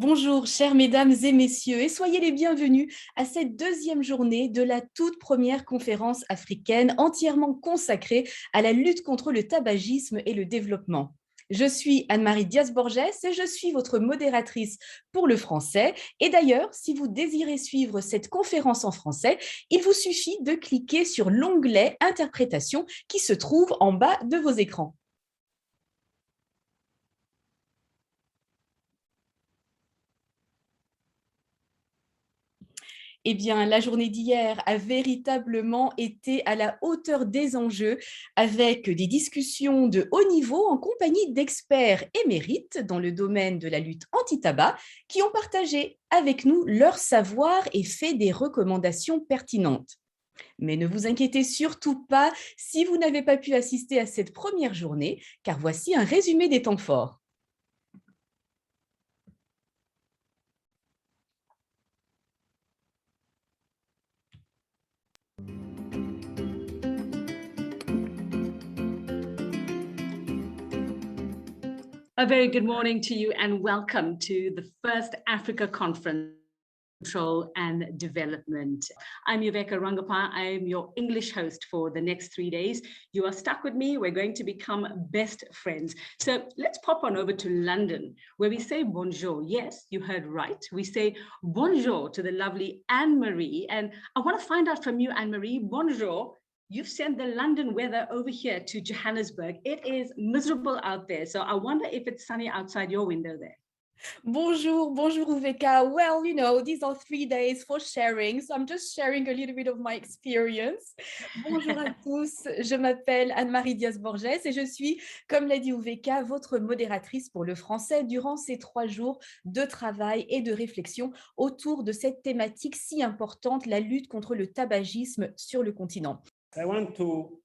Bonjour, chères mesdames et messieurs, et soyez les bienvenus à cette deuxième journée de la toute première conférence africaine entièrement consacrée à la lutte contre le tabagisme et le développement. Je suis Anne-Marie Diaz-Borges et je suis votre modératrice pour le français. Et d'ailleurs, si vous désirez suivre cette conférence en français, il vous suffit de cliquer sur l'onglet Interprétation qui se trouve en bas de vos écrans. Eh bien, la journée d'hier a véritablement été à la hauteur des enjeux, avec des discussions de haut niveau en compagnie d'experts émérites dans le domaine de la lutte anti-tabac qui ont partagé avec nous leur savoir et fait des recommandations pertinentes. Mais ne vous inquiétez surtout pas si vous n'avez pas pu assister à cette première journée, car voici un résumé des temps forts. A very good morning to you and welcome to the first Africa Conference Control and Development. I'm Yuveka Rangapa. I am your English host for the next 3 days. You are stuck with me. We're going to become best friends. So let's pop on over to London, where we say bonjour. Yes, you heard right. We say bonjour to the lovely Anne-Marie. And I want to find out from you, Anne-Marie, bonjour. You've sent the London weather over here to Johannesburg. It is miserable out there. So I wonder if it's sunny outside your window there. Bonjour, bonjour Uveka. Well, you know, these are 3 days for sharing, so I'm just sharing a little bit of my experience. Bonjour à tous, je m'appelle Anne-Marie Diaz-Borges et je suis, comme l'a dit Uveka, votre modératrice pour le français durant ces 3 jours de travail et de réflexion autour de cette thématique si importante, la lutte contre le tabagisme sur le continent. I want to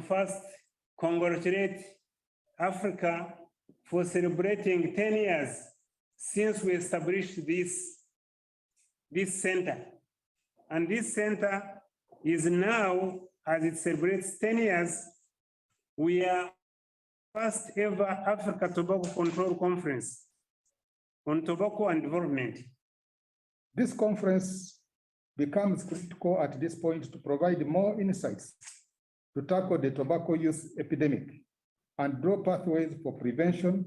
first congratulate Africa for celebrating 10 years since we established this center. And this center is now, as it celebrates 10 years, we are first ever Africa Tobacco Control Conference on tobacco and development. This conference becomes critical at this point to provide more insights to tackle the tobacco use epidemic and draw pathways for prevention,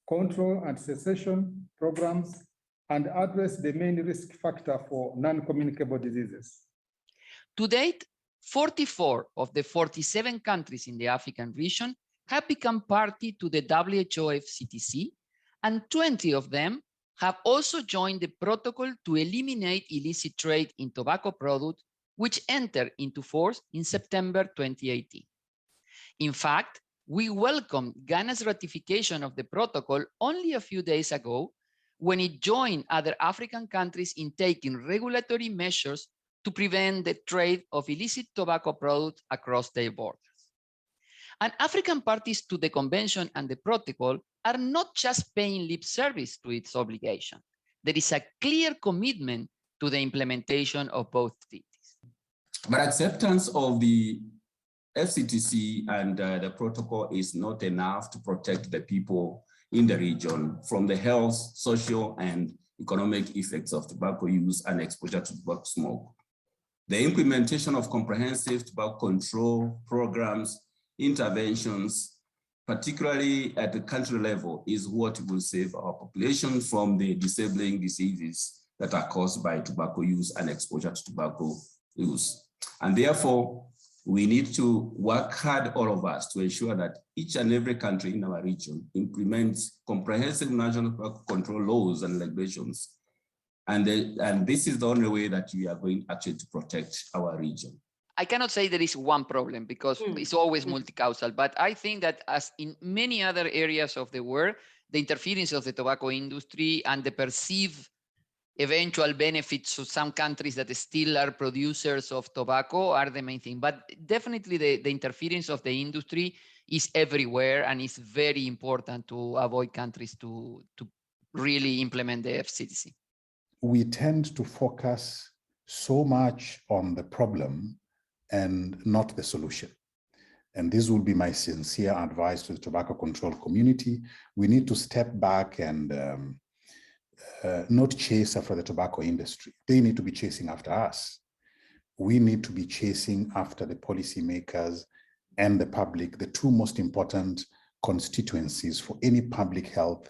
control and cessation programs, and address the main risk factor for non-communicable diseases. To date, 44 of the 47 countries in the African region have become party to the WHO FCTC, and 20 of them have also joined the protocol to eliminate illicit trade in tobacco products, which entered into force in September 2018. In fact, we welcomed Ghana's ratification of the protocol only a few days ago when it joined other African countries in taking regulatory measures to prevent the trade of illicit tobacco products across their borders. And African parties to the convention and the protocol are not just paying lip service to its obligation. There is a clear commitment to the implementation of both treaties. But acceptance of the FCTC and the protocol is not enough to protect the people in the region from the health, social, and economic effects of tobacco use and exposure to tobacco smoke. The implementation of comprehensive tobacco control programs, interventions, particularly at the country level, is what will save our population from the disabling diseases that are caused by tobacco use and exposure to tobacco use. And therefore, we need to work hard, all of us, to ensure that each and every country in our region implements comprehensive national tobacco control laws and regulations. And this is the only way that we are going actually to protect our region. I cannot say there is one problem because it's always multi-causal, but I think that as in many other areas of the world, the interference of the tobacco industry and the perceived eventual benefits of some countries that still are producers of tobacco are the main thing. But definitely the interference of the industry is everywhere, and it's very important to avoid countries to really implement the FCTC. We tend to focus so much on the problem and not the solution. And this will be my sincere advice to the tobacco control community. We need to step back and not chase after the tobacco industry. They need to be chasing after us. We need to be chasing after the policymakers and the public, the two most important constituencies for any public health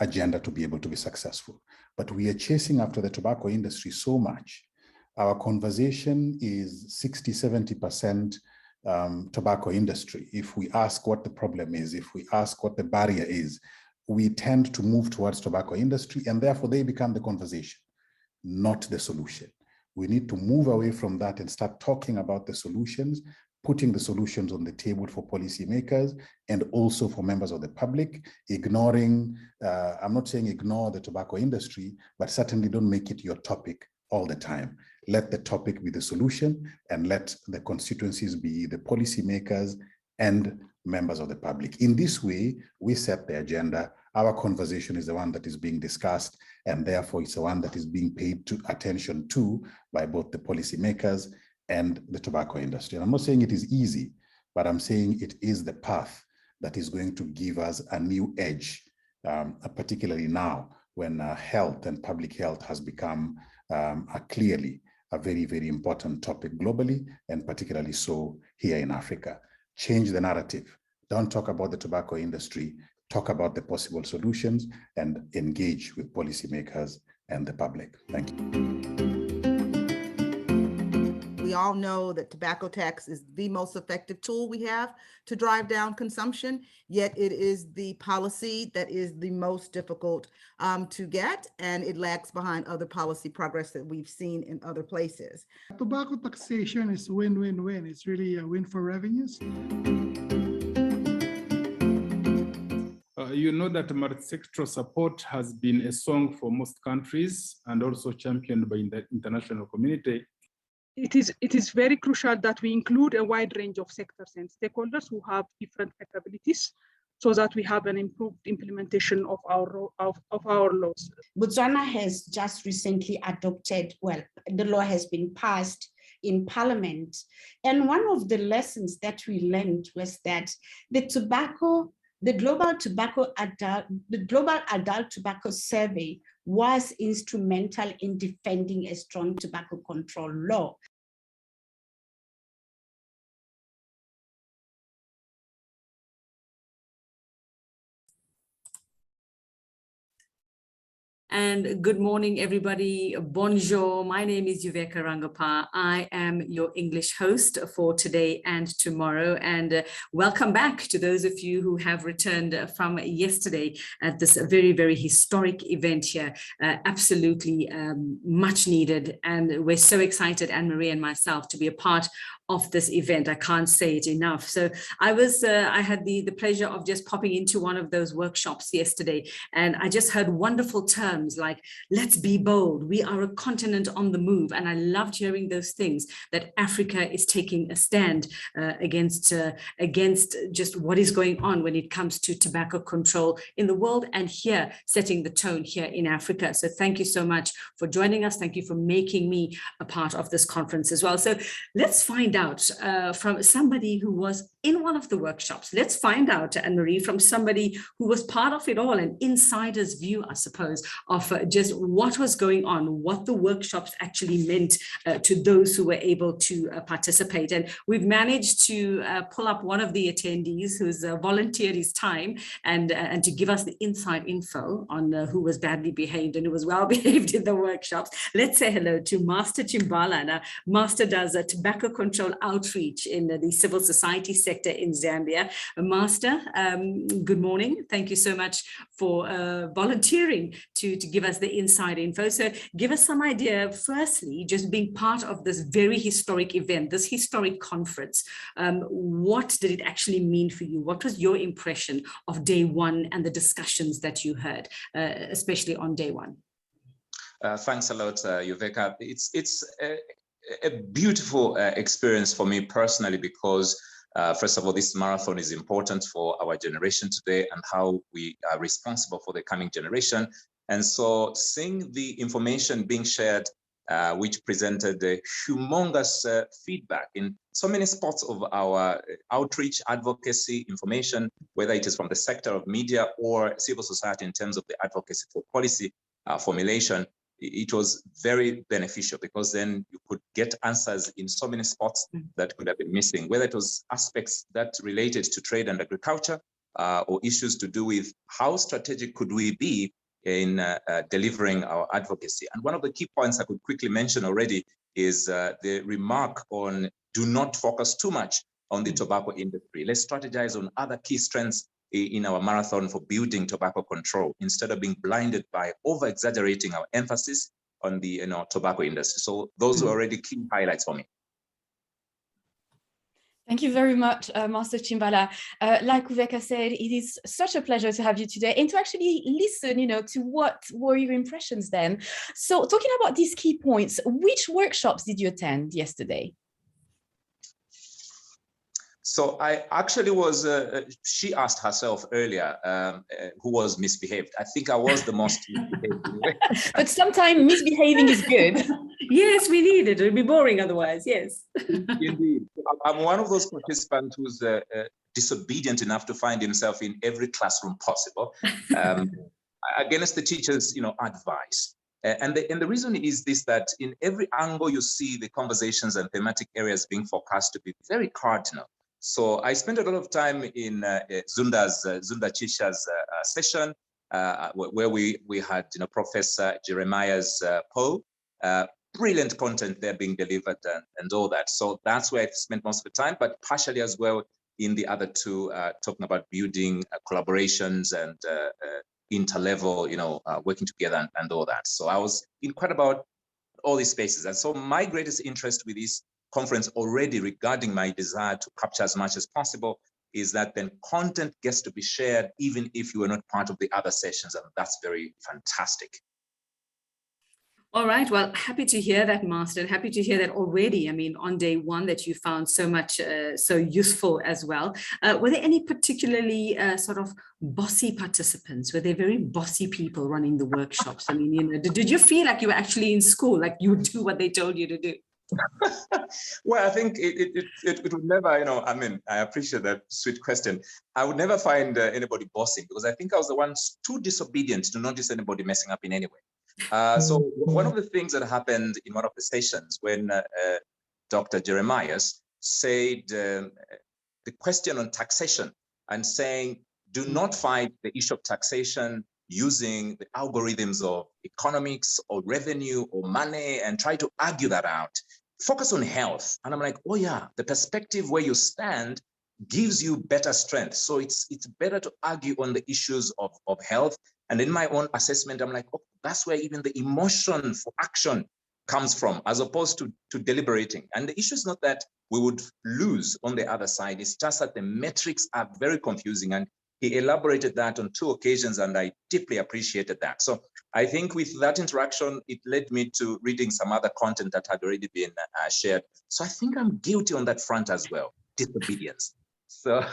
agenda to be able to be successful. But we are chasing after the tobacco industry so much. Our conversation is 60-70% tobacco industry. If we ask what the problem is, if we ask what the barrier is, we tend to move towards tobacco industry, and therefore they become the conversation. not the solution. We need to move away from that and start talking about the solutions, putting the solutions on the table for policymakers and also for members of the public, ignoring, I'm not saying ignore the tobacco industry, but certainly don't make it your topic all the time. Let the topic be the solution and let the constituencies be the policymakers and members of the public. In this way, we set the agenda. Our conversation is the one that is being discussed, and therefore it's the one that is being paid attention to by both the policymakers and the tobacco industry. And I'm not saying it is easy, but I'm saying it is the path that is going to give us a new edge, particularly now when health and public health has become clearly a very, very important topic globally, and particularly so here in Africa. Change the narrative. Don't talk about the tobacco industry, talk about the possible solutions and engage with policymakers and the public. Thank you. We all know that tobacco tax is the most effective tool we have to drive down consumption, yet it is the policy that is the most difficult to get, and it lags behind other policy progress that we've seen in other places. Tobacco taxation is win-win-win. It's really a win for revenues. You know that multi-sectoral support has been a song for most countries and also championed by the international community. It is very crucial that we include a wide range of sectors and stakeholders who have different capabilities, so that we have an improved implementation of our laws. Botswana has just recently adopted, well, the law has been passed in Parliament. And one of the lessons that we learned was that the Global Adult Tobacco Survey was instrumental in defending a strong tobacco control law. And good morning, everybody. Bonjour. My name is Yuveka Rangappa. I am your English host for today and tomorrow. And welcome back to those of you who have returned from yesterday at this very, very historic event here. Absolutely much needed. And we're so excited, Anne-Marie and myself, to be a part of this event. I can't say it enough. So I had the pleasure of just popping into one of those workshops yesterday, and I just heard wonderful terms like, let's be bold, we are a continent on the move. And I loved hearing those things, that Africa is taking a stand against just what is going on when it comes to tobacco control in the world, and here, setting the tone here in Africa. So thank you so much for joining us. Thank you for making me a part of this conference as well. So let's find out from somebody who was in one of the workshops. Let's find out, Anne-Marie, from somebody who was part of it all, an insider's view, I suppose, of just what was going on, what the workshops actually meant to those who were able to participate. And we've managed to pull up one of the attendees who's volunteered his time and to give us the inside info on who was badly behaved and who was well behaved in the workshops. Let's say hello to Master Chimbala. Now, Master does a tobacco control outreach in the civil society sector in Zambia. Master, good morning. Thank you so much for volunteering to give us the inside info. So give us some idea, firstly, just being part of this very historic event, this historic conference. What did it actually mean for you? What was your impression of day one and the discussions that you heard, especially on day one? Thanks a lot, Yuveka. It's a beautiful experience for me personally, because first of all, this marathon is important for our generation today and how we are responsible for the coming generation. And so seeing the information being shared, which presented a humongous feedback in so many spots of our outreach, advocacy, information, whether it is from the sector of media or civil society in terms of the advocacy for policy formulation, it was very beneficial, because then you could get answers in so many spots that could have been missing, whether it was aspects that related to trade and agriculture or issues to do with how strategic could we be in delivering our advocacy. And one of the key points I could quickly mention already is the remark on do not focus too much on the tobacco industry. Let's strategize on other key strengths in our marathon for building tobacco control, instead of being blinded by over-exaggerating our emphasis on the tobacco industry. So those were already key highlights for me. Thank you very much, Master Chimbala. Like Uveka said, it is such a pleasure to have you today and to actually listen, to what were your impressions then. So talking about these key points, which workshops did you attend yesterday? So I actually was, she asked herself earlier who was misbehaved. I think I was the most misbehaved. But sometimes misbehaving is good. Yes, we need it. It would be boring otherwise, yes. Indeed. I'm one of those participants who's disobedient enough to find himself in every classroom possible against the teacher's advice. And the reason is this, that in every angle you see the conversations and thematic areas being forecast to be very cardinal. So I spent a lot of time in Zunda Chisha's session, where we had Professor Jeremiah's Poe, brilliant content there being delivered and all that. So that's where I spent most of the time, but partially as well in the other two, talking about building collaborations and interlevel, working together and all that. So I was in quite about all these spaces. And so my greatest interest with this conference already, regarding my desire to capture as much as possible, is that then content gets to be shared even if you were not part of the other sessions, and that's very fantastic. All right, well, happy to hear that, Master, and happy to hear that already, I mean, on day one, that you found so much, so useful as well. Were there any particularly sort of bossy participants? Were there very bossy people running the workshops? I mean, did you feel like you were actually in school, like you would do what they told you to do? Well, I think it would never, I mean, I appreciate that sweet question. I would never find anybody bossing, because I think I was the one too disobedient to notice anybody messing up in any way. So one of the things that happened in one of the sessions when Dr. Jeremiah said the question on taxation, and saying, do not fight the issue of taxation using the algorithms of economics or revenue or money and try to argue that out. Focus on health. And I'm like, oh yeah, the perspective where you stand gives you better strength. So it's better to argue on the issues of health. And in my own assessment, I'm like, oh, that's where even the emotion for action comes from, as opposed to deliberating. And the issue is not that we would lose on the other side. It's just that the metrics are very confusing. And he elaborated that on 2 occasions, and I deeply appreciated that. So I think with that interaction, it led me to reading some other content that had already been shared. So I think I'm guilty on that front as well, disobedience. So,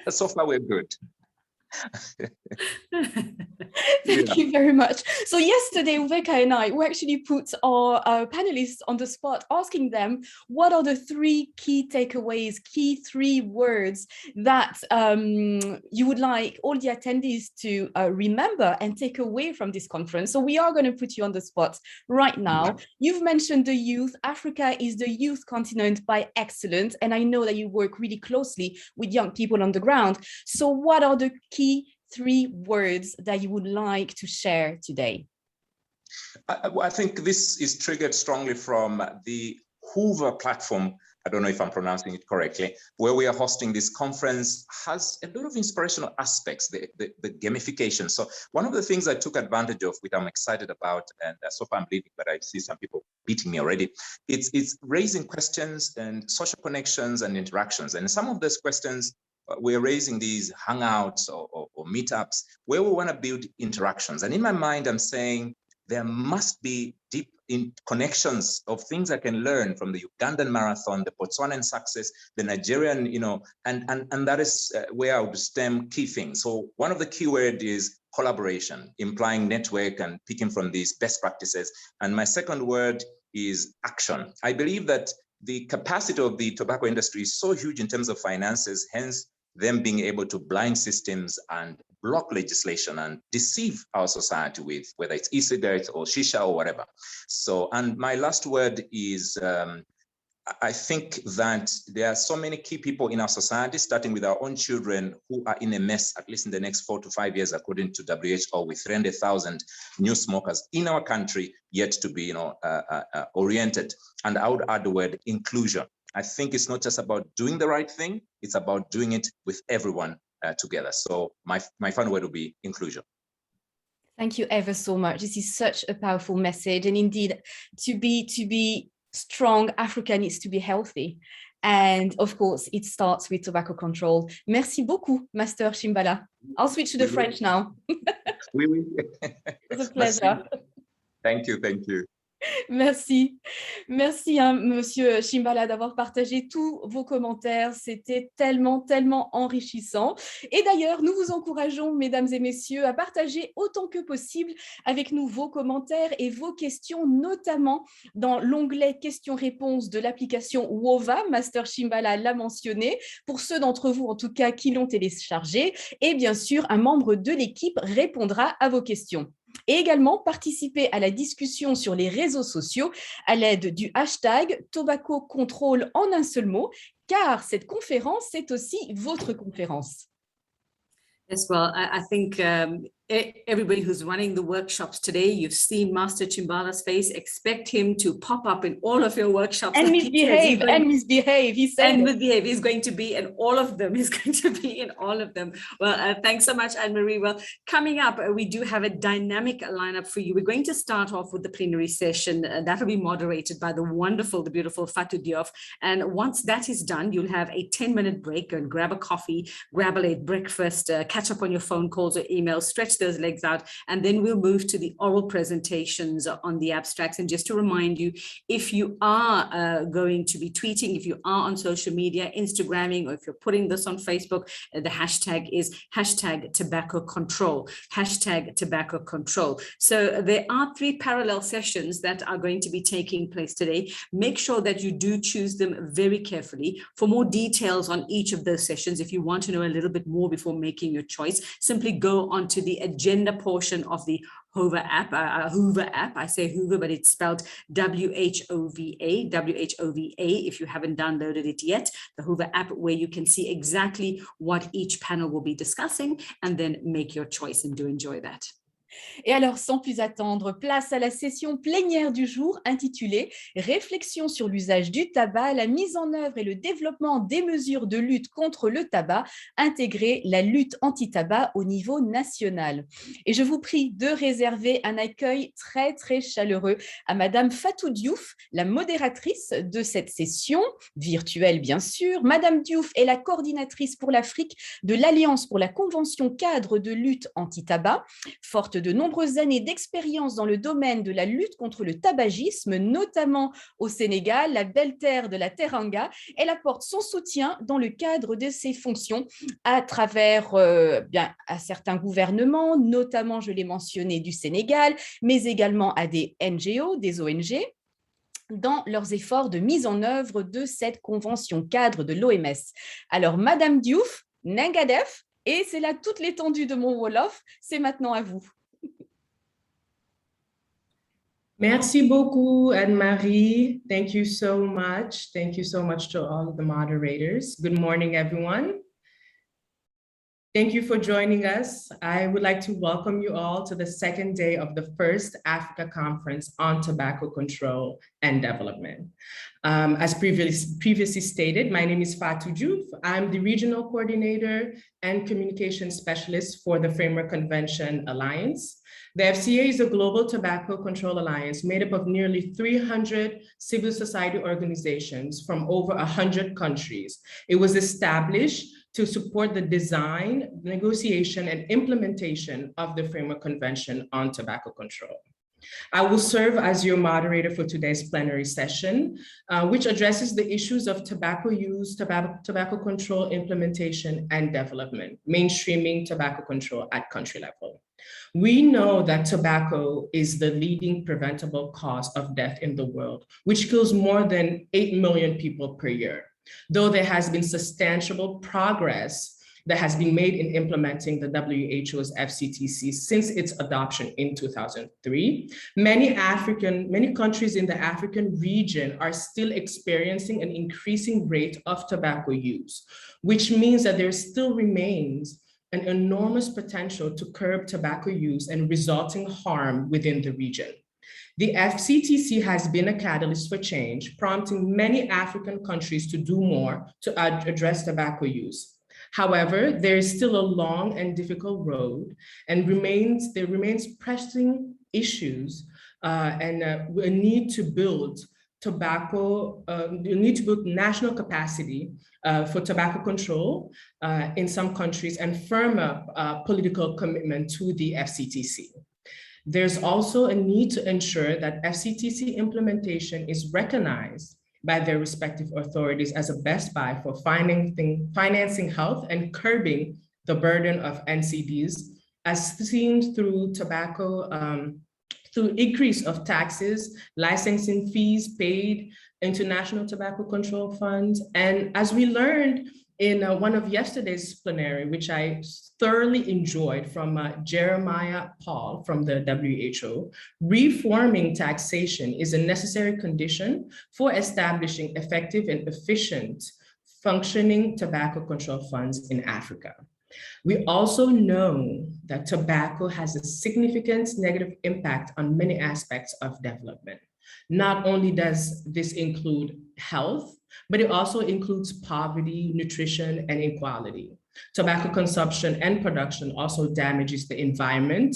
so far we're good. Thank you very much. So yesterday, Uveka and I, we actually put our panelists on the spot, asking them what are the 3 key takeaways, key 3 words that you would like all the attendees to remember and take away from this conference. So we are going to put you on the spot right now. You've mentioned the youth. Africa is the youth continent by excellence, and I know that you work really closely with young people on the ground. So what are the key 3 words that you would like to share today? I think this is triggered strongly from the Hoover platform. I don't know if I'm pronouncing it correctly, where we are hosting this conference, has a lot of inspirational aspects, the gamification. So one of the things I took advantage of, which I'm excited about, and so far I'm leading, but I see some people beating me already, it's raising questions and social connections and interactions. And some of those questions, we're raising these hangouts or meetups where we want to build interactions. And in my mind, I'm saying there must be deep connections of things I can learn from the Ugandan marathon, the Botswanan success, the Nigerian, and that is where I would stem key things. So one of the key words is collaboration, implying network and picking from these best practices. And my second word is action. I believe that the capacity of the tobacco industry is so huge in terms of finances, hence them being able to blind systems and block legislation and deceive our society with, whether it's e-cigarettes or shisha or whatever. So, and my last word is, I think that there are so many key people in our society, starting with our own children, who are in a mess, at least in the next 4 to 5 years, according to WHO, with 300,000 new smokers in our country yet to be, oriented. And I would add the word inclusion. I think it's not just about doing the right thing, it's about doing it with everyone together. So my final word will be inclusion. Thank you ever so much. This is such a powerful message. And indeed, to be strong, Africa needs to be healthy. And of course, it starts with tobacco control. Merci beaucoup, Master Shimbala. I'll switch to the French now. Oui, oui. It's a pleasure. Thank you, thank you. Merci. Merci, hein, Monsieur Shimbala, d'avoir partagé tous vos commentaires. C'était tellement, tellement enrichissant. Et d'ailleurs, nous vous encourageons, mesdames et messieurs, à partager autant que possible avec nous vos commentaires et vos questions, notamment dans l'onglet questions-réponses de l'application WOVA. Master Shimbala l'a mentionné. Pour ceux d'entre vous, en tout cas, qui l'ont téléchargé. Et bien sûr, un membre de l'équipe répondra à vos questions. Et également participer à la discussion sur les réseaux sociaux à l'aide du hashtag Tobacco Control en un seul mot, car cette conférence, c'est aussi votre conférence. Yes, well, I think everybody who's running the workshops today, you've seen Master Chimbala's face. Expect him to pop up in all of your workshops. And misbehave, He said and misbehave. He's going to be in all of them. He's going to be in all of them. Well, thanks so much, Anne-Marie. Well, coming up, we do have a dynamic lineup for you. We're going to start off with the plenary session. That will be moderated by the wonderful, the beautiful Fatou Diop. And once that is done, you'll have a 10-minute break and grab a coffee, grab a late breakfast, catch up on your phone calls or emails, stretch those legs out, and then we'll move to the oral presentations on the abstracts. And just to remind you, if you are going to be tweeting, if you are on social media, Instagramming, or if you're putting this on Facebook, the hashtag is #TobaccoControl, #TobaccoControl. So there are 3 parallel sessions that are going to be taking place today. Make sure that you do choose them very carefully. For more details on each of those sessions, if you want to know a little bit more before making your choice, simply go onto the agenda portion of the Hoover app. I say Hoover, but it's spelled WHOVA, WHOVA, if you haven't downloaded it yet, the Hoover app, where you can see exactly what each panel will be discussing and then make your choice, and do enjoy that. Et alors, sans plus attendre, place à la session plénière du jour intitulée « Réflexion sur l'usage du tabac, la mise en œuvre et le développement des mesures de lutte contre le tabac, intégrer la lutte anti-tabac au niveau national ». Et je vous prie de réserver un accueil très, très chaleureux à Madame Fatou Diouf, la modératrice de cette session, virtuelle bien sûr. Madame Diouf est la coordinatrice pour l'Afrique de l'Alliance pour la Convention cadre de lutte anti-tabac, forte de nombreuses années d'expérience dans le domaine de la lutte contre le tabagisme, notamment au Sénégal, la belle terre de la Teranga. Elle apporte son soutien dans le cadre de ses fonctions à travers à certains gouvernements, notamment, je l'ai mentionné, du Sénégal, mais également à des NGO, des ONG, dans leurs efforts de mise en œuvre de cette convention cadre de l'OMS. Alors, Madame Diouf, Nangadef, et c'est là toute l'étendue de mon Wolof, c'est maintenant à vous. Merci beaucoup, Anne-Marie. Thank you so much. Thank you so much to all of the moderators. Good morning, everyone. Thank you for joining us. I would like to welcome you all to the second day of the first Africa Conference on Tobacco Control and Development. As previously stated, my name is Fatou Diouf. I'm the Regional Coordinator and Communication Specialist for the Framework Convention Alliance. The FCA is a global tobacco control alliance made up of nearly 300 civil society organizations from over 100 countries. It was established to support the design, negotiation, and implementation of the Framework Convention on Tobacco Control. I will serve as your moderator for today's plenary session, which addresses the issues of tobacco use, tobacco control implementation and development, mainstreaming tobacco control at country level. We know that tobacco is the leading preventable cause of death in the world, which kills more than 8 million people per year. Though there has been substantial progress that has been made in implementing the WHO's FCTC since its adoption in 2003, many countries in the African region are still experiencing an increasing rate of tobacco use, which means that there still remains an enormous potential to curb tobacco use and resulting harm within the region. The FCTC has been a catalyst for change, prompting many African countries to do more to address tobacco use. However, there is still a long and difficult road, and there remains pressing issues and a need to build national capacity for tobacco control in some countries and firm up political commitment to the FCTC. There's also a need to ensure that FCTC implementation is recognized by their respective authorities as a best buy for financing health and curbing the burden of NCDs as seen through through increase of taxes, licensing fees paid into national tobacco control funds. And as we learned in one of yesterday's plenary, which I thoroughly enjoyed from Jeremiah Paul from the WHO, reforming taxation is a necessary condition for establishing effective and efficient functioning tobacco control funds in Africa. We also know that tobacco has a significant negative impact on many aspects of development. Not only does this include health, but it also includes poverty, nutrition, and inequality. Tobacco consumption and production also damages the environment,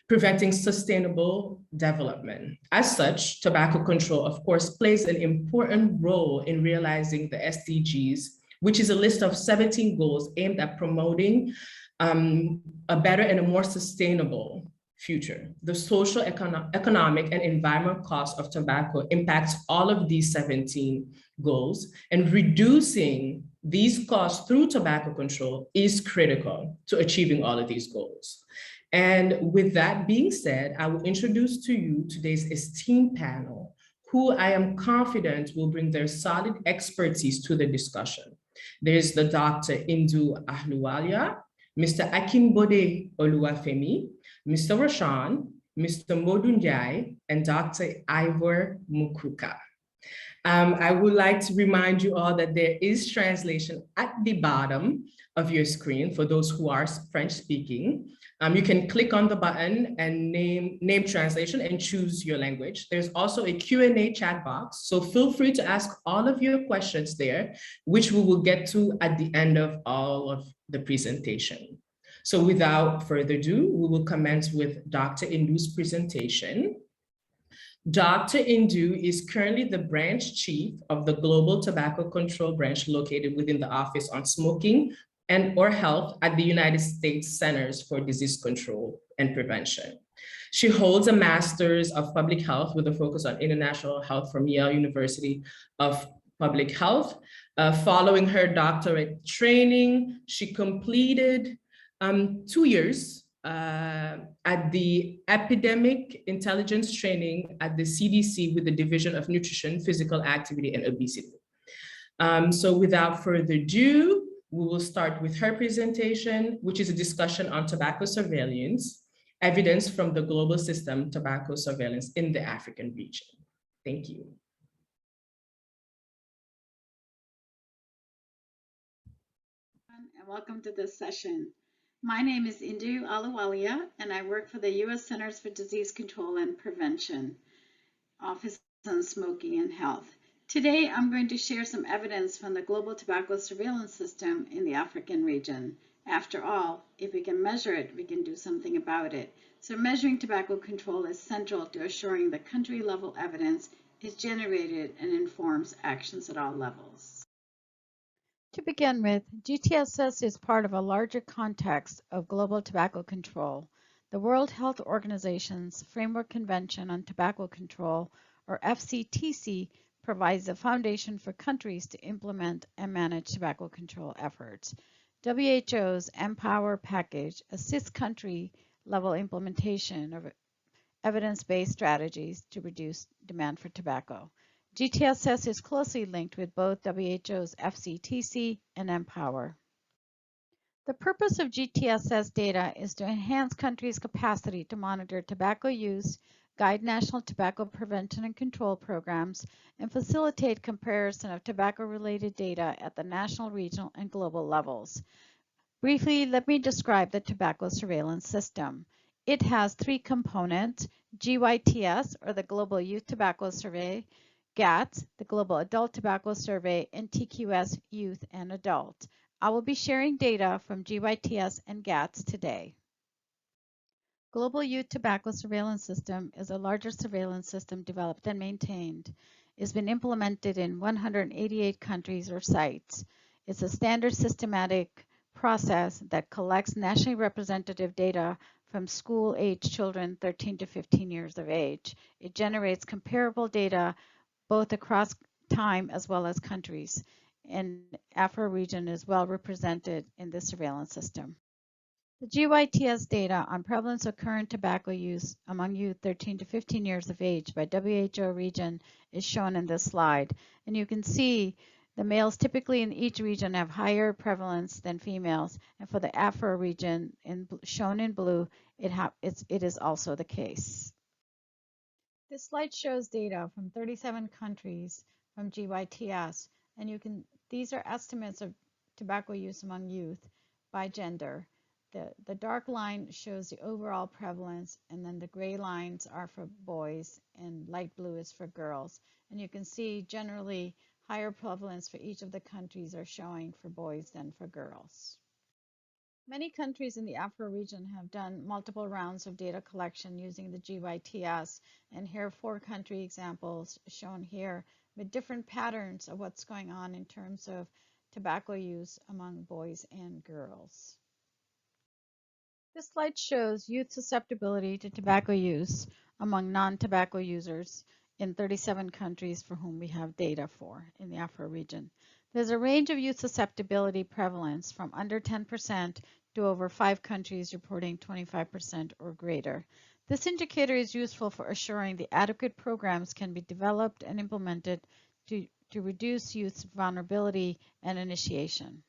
preventing sustainable development. As such, tobacco control, of course, plays an important role in realizing the SDGs, which is a list of 17 goals aimed at promoting a better and a more sustainable future. The social, economic, and environmental cost of tobacco impacts all of these 17 goals, and reducing these costs through tobacco control is critical to achieving all of these goals. And with that being said, I will introduce to you today's esteemed panel, who I am confident will bring their solid expertise to the discussion. There's the Dr. Indu Ahluwalia, Mr. Akinbode Oluwafemi, Mr. Rashan, Mr. Modunjai, and Dr. Ivor Mukuka. I would like to remind you all that there is translation at the bottom of your screen for those who are French speaking. You can click on the button and name translation and choose your language. There's also a Q&A chat box, so feel free to ask all of your questions there, which we will get to at the end of all of the presentation. So without further ado, we will commence with Dr. Indu's presentation. Dr. Indu is currently the branch chief of the Global Tobacco Control Branch located within the Office on Smoking and/or Health at the United States Centers for Disease Control and Prevention. She holds a Master's of Public Health with a focus on international health from Yale University of Public Health. Following her doctorate training, she completed 2 years at the Epidemic Intelligence Training at the CDC with the Division of Nutrition, Physical Activity, and Obesity. So without further ado, we will start with her presentation, which is a discussion on tobacco surveillance, evidence from the global system tobacco surveillance in the African region. Thank you. And welcome to this session. My name is Indu Ahluwalia, and I work for the U.S. Centers for Disease Control and Prevention, Office on Smoking and Health. Today, I'm going to share some evidence from the global tobacco surveillance system in the African region. After all, if we can measure it, we can do something about it. So measuring tobacco control is central to assuring that country-level evidence is generated and informs actions at all levels. To begin with, GTSS is part of a larger context of global tobacco control. The World Health Organization's Framework Convention on Tobacco Control, or FCTC, provides a foundation for countries to implement and manage tobacco control efforts. WHO's Empower package assists country-level implementation of evidence-based strategies to reduce demand for tobacco. GTSS is closely linked with both WHO's FCTC and Empower. The purpose of GTSS data is to enhance countries' capacity to monitor tobacco use, guide national tobacco prevention and control programs, and facilitate comparison of tobacco-related data at the national, regional, and global levels. Briefly, let me describe the tobacco surveillance system. It has 3 components: GYTS, or the Global Youth Tobacco Survey, GATS, the Global Adult Tobacco Survey, and TQS, Youth and Adult. I will be sharing data from GYTS and GATS today. Global Youth Tobacco Surveillance System is a larger surveillance system developed and maintained. It's been implemented in 188 countries or sites. It's a standard systematic process that collects nationally representative data from school-age children 13 to 15 years of age. It generates comparable data both across time as well as countries, and Afro region is well represented in this surveillance system. The GYTS data on prevalence of current tobacco use among youth 13 to 15 years of age by WHO region is shown in this slide. And you can see the males typically in each region have higher prevalence than females. And for the Afro region, shown in blue, it is also the case. This slide shows data from 37 countries from GYTS. And these are estimates of tobacco use among youth by gender. The dark line shows the overall prevalence, and then the gray lines are for boys, and light blue is for girls. And you can see generally higher prevalence for each of the countries are showing for boys than for girls. Many countries in the Afro region have done multiple rounds of data collection using the GYTS, and here are 4 country examples shown here with different patterns of what's going on in terms of tobacco use among boys and girls. This slide shows youth susceptibility to tobacco use among non-tobacco users in 37 countries for whom we have data for in the Afro region. There's a range of youth susceptibility prevalence from under 10% to over 5 countries reporting 25% or greater. This indicator is useful for assuring the adequate programs can be developed and implemented to reduce youth's vulnerability and initiation.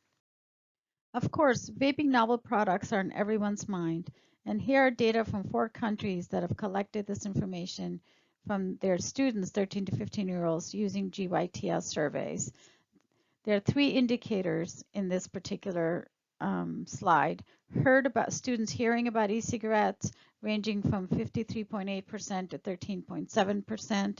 Of course, vaping novel products are in everyone's mind, and here are data from 4 countries that have collected this information from their students, 13 to 15-year-olds, using GYTS surveys. There are 3 indicators in this particular slide. Students hearing about e-cigarettes ranging from 53.8% to 13.7%.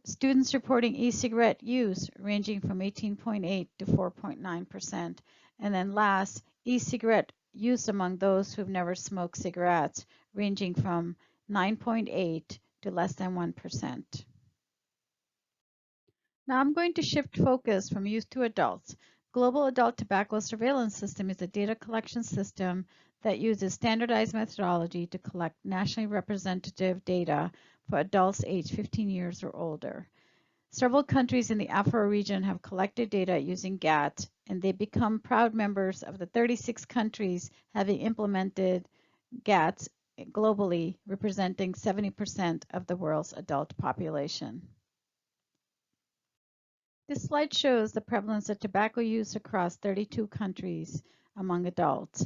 Students reporting e-cigarette use ranging from 18.8 to 4.9%. And then last, e-cigarette use among those who've never smoked cigarettes ranging from 9.8 to less than 1%. Now I'm going to shift focus from youth to adults. Global Adult Tobacco Surveillance System is a data collection system that uses standardized methodology to collect nationally representative data for adults aged 15 years or older. Several countries in the Afro region have collected data using GATT, and they become proud members of the 36 countries having implemented GATT globally, representing 70% of the world's adult population. This slide shows the prevalence of tobacco use across 32 countries among adults.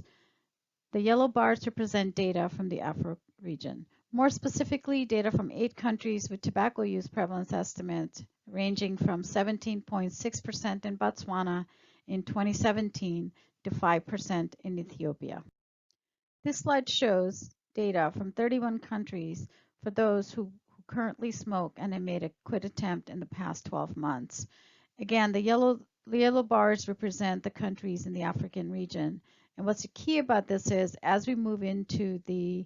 The yellow bars represent data from the Afro region. More specifically, data from 8 countries with tobacco use prevalence estimates ranging from 17.6% in Botswana in 2017 to 5% in Ethiopia. This slide shows data from 31 countries for those who currently smoke and have made a quit attempt in the past 12 months. Again, the yellow bars represent the countries in the African region. And what's key about this is as we move into the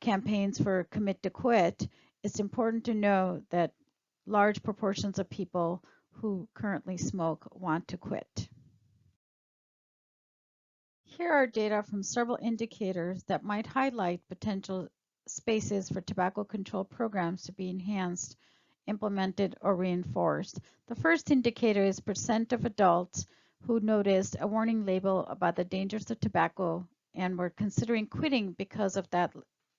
campaigns for Commit to Quit, it's important to know that large proportions of people who currently smoke want to quit. Here are data from several indicators that might highlight potential spaces for tobacco control programs to be enhanced, implemented, or reinforced. The first indicator is percent of adults who noticed a warning label about the dangers of tobacco and were considering quitting because of that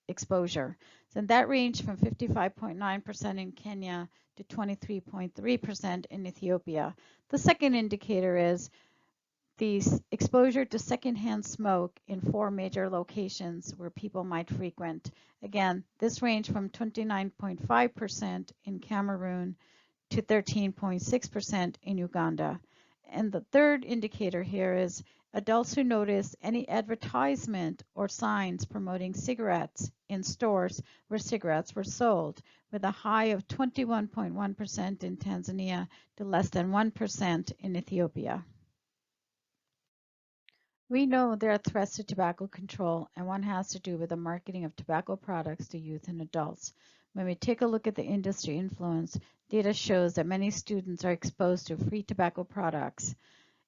exposure. So that ranged from 55.9% in Kenya to 23.3% in Ethiopia. The second indicator is the exposure to secondhand smoke in 4 major locations where people might frequent. Again, this ranged from 29.5% in Cameroon to 13.6% in Uganda. And the third indicator here is adults who noticed any advertisement or signs promoting cigarettes in stores where cigarettes were sold, with a high of 21.1% in Tanzania to less than 1% in Ethiopia. We know there are threats to tobacco control, and one has to do with the marketing of tobacco products to youth and adults. When we take a look at the industry influence, data shows that many students are exposed to free tobacco products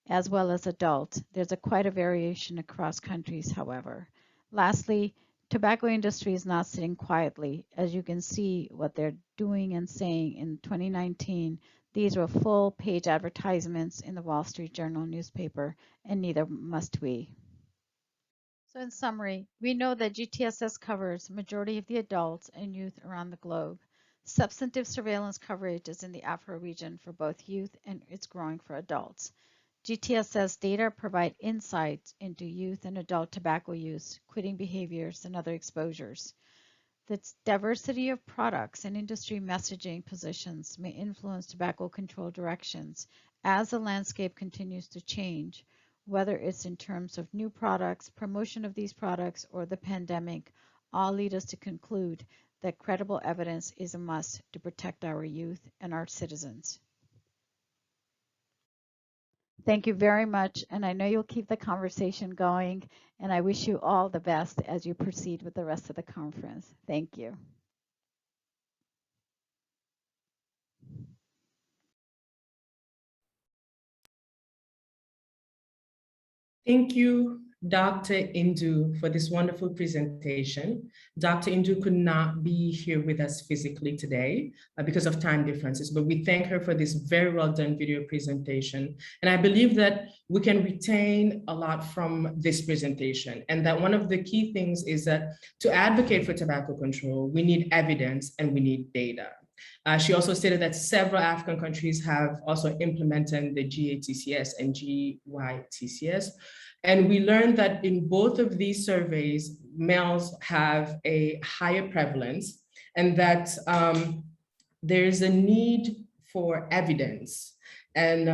as well as adults. There's quite a variation across countries, however. Lastly, tobacco industry is not sitting quietly. As you can see what they're doing and saying in 2019, these were full-page advertisements in the Wall Street Journal newspaper, and neither must we. So in summary, we know that GTSS covers majority of the adults and youth around the globe. Substantive surveillance coverage is in the Afro region for both youth, and it's growing for adults. GTSS data provide insights into youth and adult tobacco use, quitting behaviors, and other exposures. The diversity of products and industry messaging positions may influence tobacco control directions as the landscape continues to change, whether it's in terms of new products, promotion of these products, or the pandemic. All lead us to conclude that credible evidence is a must to protect our youth and our citizens. Thank you very much, and I know you'll keep the conversation going, and I wish you all the best as you proceed with the rest of the conference. Thank you. Thank you, Dr. Indu, for this wonderful presentation. Dr. Indu could not be here with us physically today because of time differences, but we thank her for this very well done video presentation. And I believe that we can retain a lot from this presentation, and that one of the key things is that to advocate for tobacco control, we need evidence and we need data. She also stated that several African countries have also implemented the GATCS and GYTCS. And we learned that in both of these surveys, males have a higher prevalence, and that there is a need for evidence. And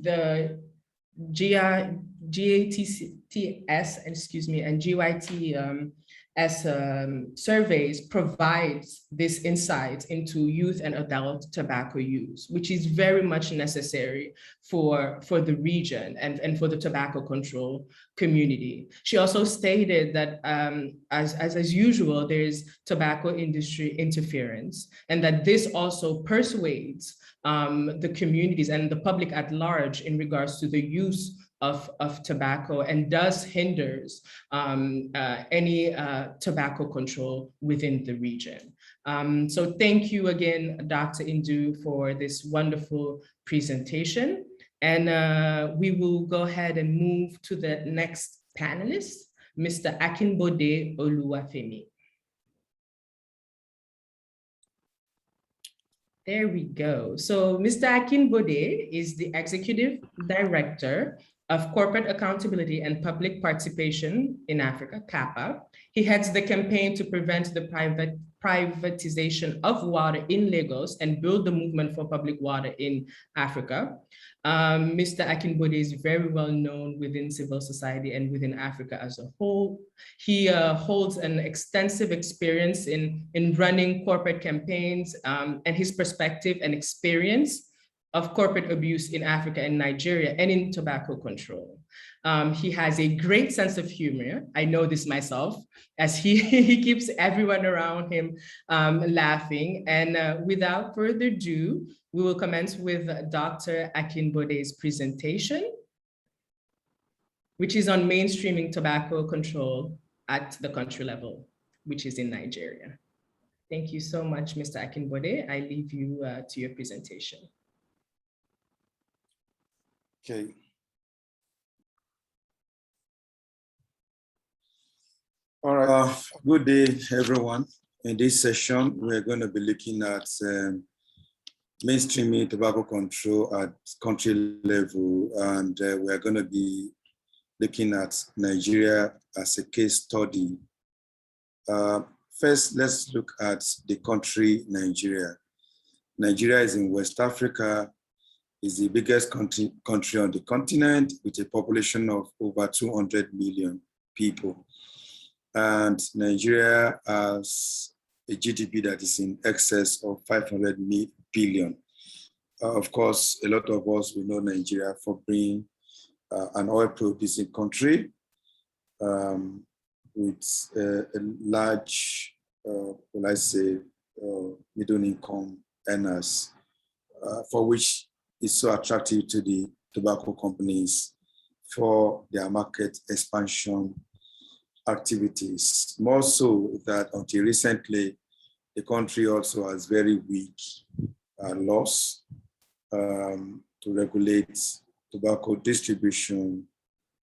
the GATCS, and GYTS surveys provides this insight into youth and adult tobacco use, which is very much necessary for the region and for the tobacco control community. She also stated that as usual, there is tobacco industry interference, and that this also persuades the communities and the public at large in regards to the use of tobacco, and thus hinders any tobacco control within the region. So thank you again, Dr. Indu, for this wonderful presentation. And we will go ahead and move to the next panelist, Mr. Akinbode Oluwafemi. There we go. So Mr. Akinbode is the Executive Director of Corporate Accountability and Public Participation in Africa, CAPA. He heads the campaign to prevent the privatization of water in Lagos and build the movement for public water in Africa. Mr. Akinbode is very well known within civil society and within Africa as a whole. He holds an extensive experience in running corporate campaigns, and his perspective and experience of corporate abuse in Africa and Nigeria and in tobacco control. He has a great sense of humor. I know this myself, as he keeps everyone around him laughing. And without further ado, we will commence with Dr. Akinbode's presentation, which is on mainstreaming tobacco control at the country level, which is in Nigeria. Thank you so much, Mr. Akinbode. I leave you to your presentation. Okay. All right. Good day, everyone. In this session, we're going to be looking at mainstreaming tobacco control at country level, and we're going to be looking at Nigeria as a case study. First, let's look at the country Nigeria. Nigeria is in West Africa. Is the biggest country on the continent with a population of over 200 million people. And Nigeria has a GDP that is in excess of 500 billion. Of course, a lot of us will know Nigeria for being an oil producing country with a large, let's say, middle income earners, for which is so attractive to the tobacco companies for their market expansion activities. More so that until recently, the country also has very weak laws to regulate tobacco distribution,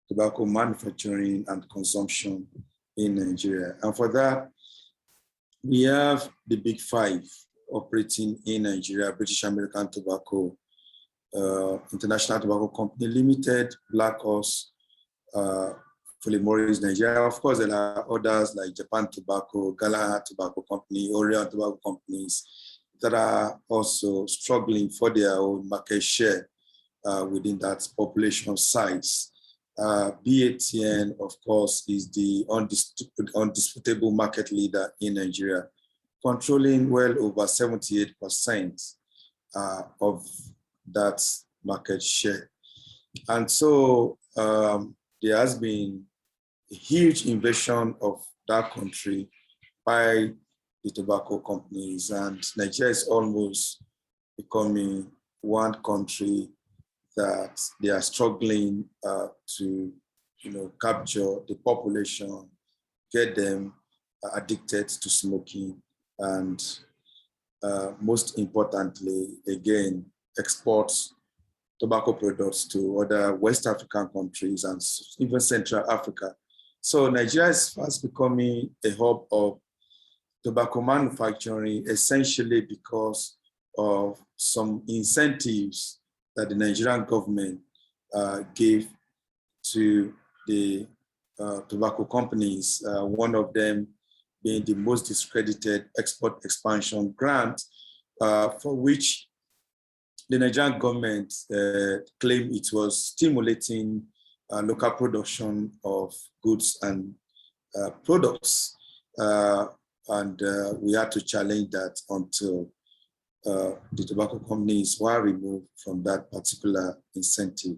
tobacco manufacturing and consumption in Nigeria. And for that, we have the big five operating in Nigeria: British American Tobacco, International Tobacco Company Limited, Black Horse, Philip Morris Nigeria. Of course, there are others like Japan Tobacco, Galahad Tobacco Company, Orion Tobacco Companies that are also struggling for their own market share within that population size. BATN, of course, is the undisputable market leader in Nigeria, controlling well over 78% of that market share. And so there has been a huge invasion of that country by the tobacco companies, and Nigeria is almost becoming one country that they are struggling to, capture the population, get them addicted to smoking, and most importantly, again, export tobacco products to other West African countries and even Central Africa. So Nigeria is fast becoming a hub of tobacco manufacturing, essentially because of some incentives that the Nigerian government gave to the tobacco companies, one of them being the most discredited export expansion grant, for which the Nigerian government claimed it was stimulating local production of goods and products. And we had to challenge that until the tobacco companies were removed from that particular incentive.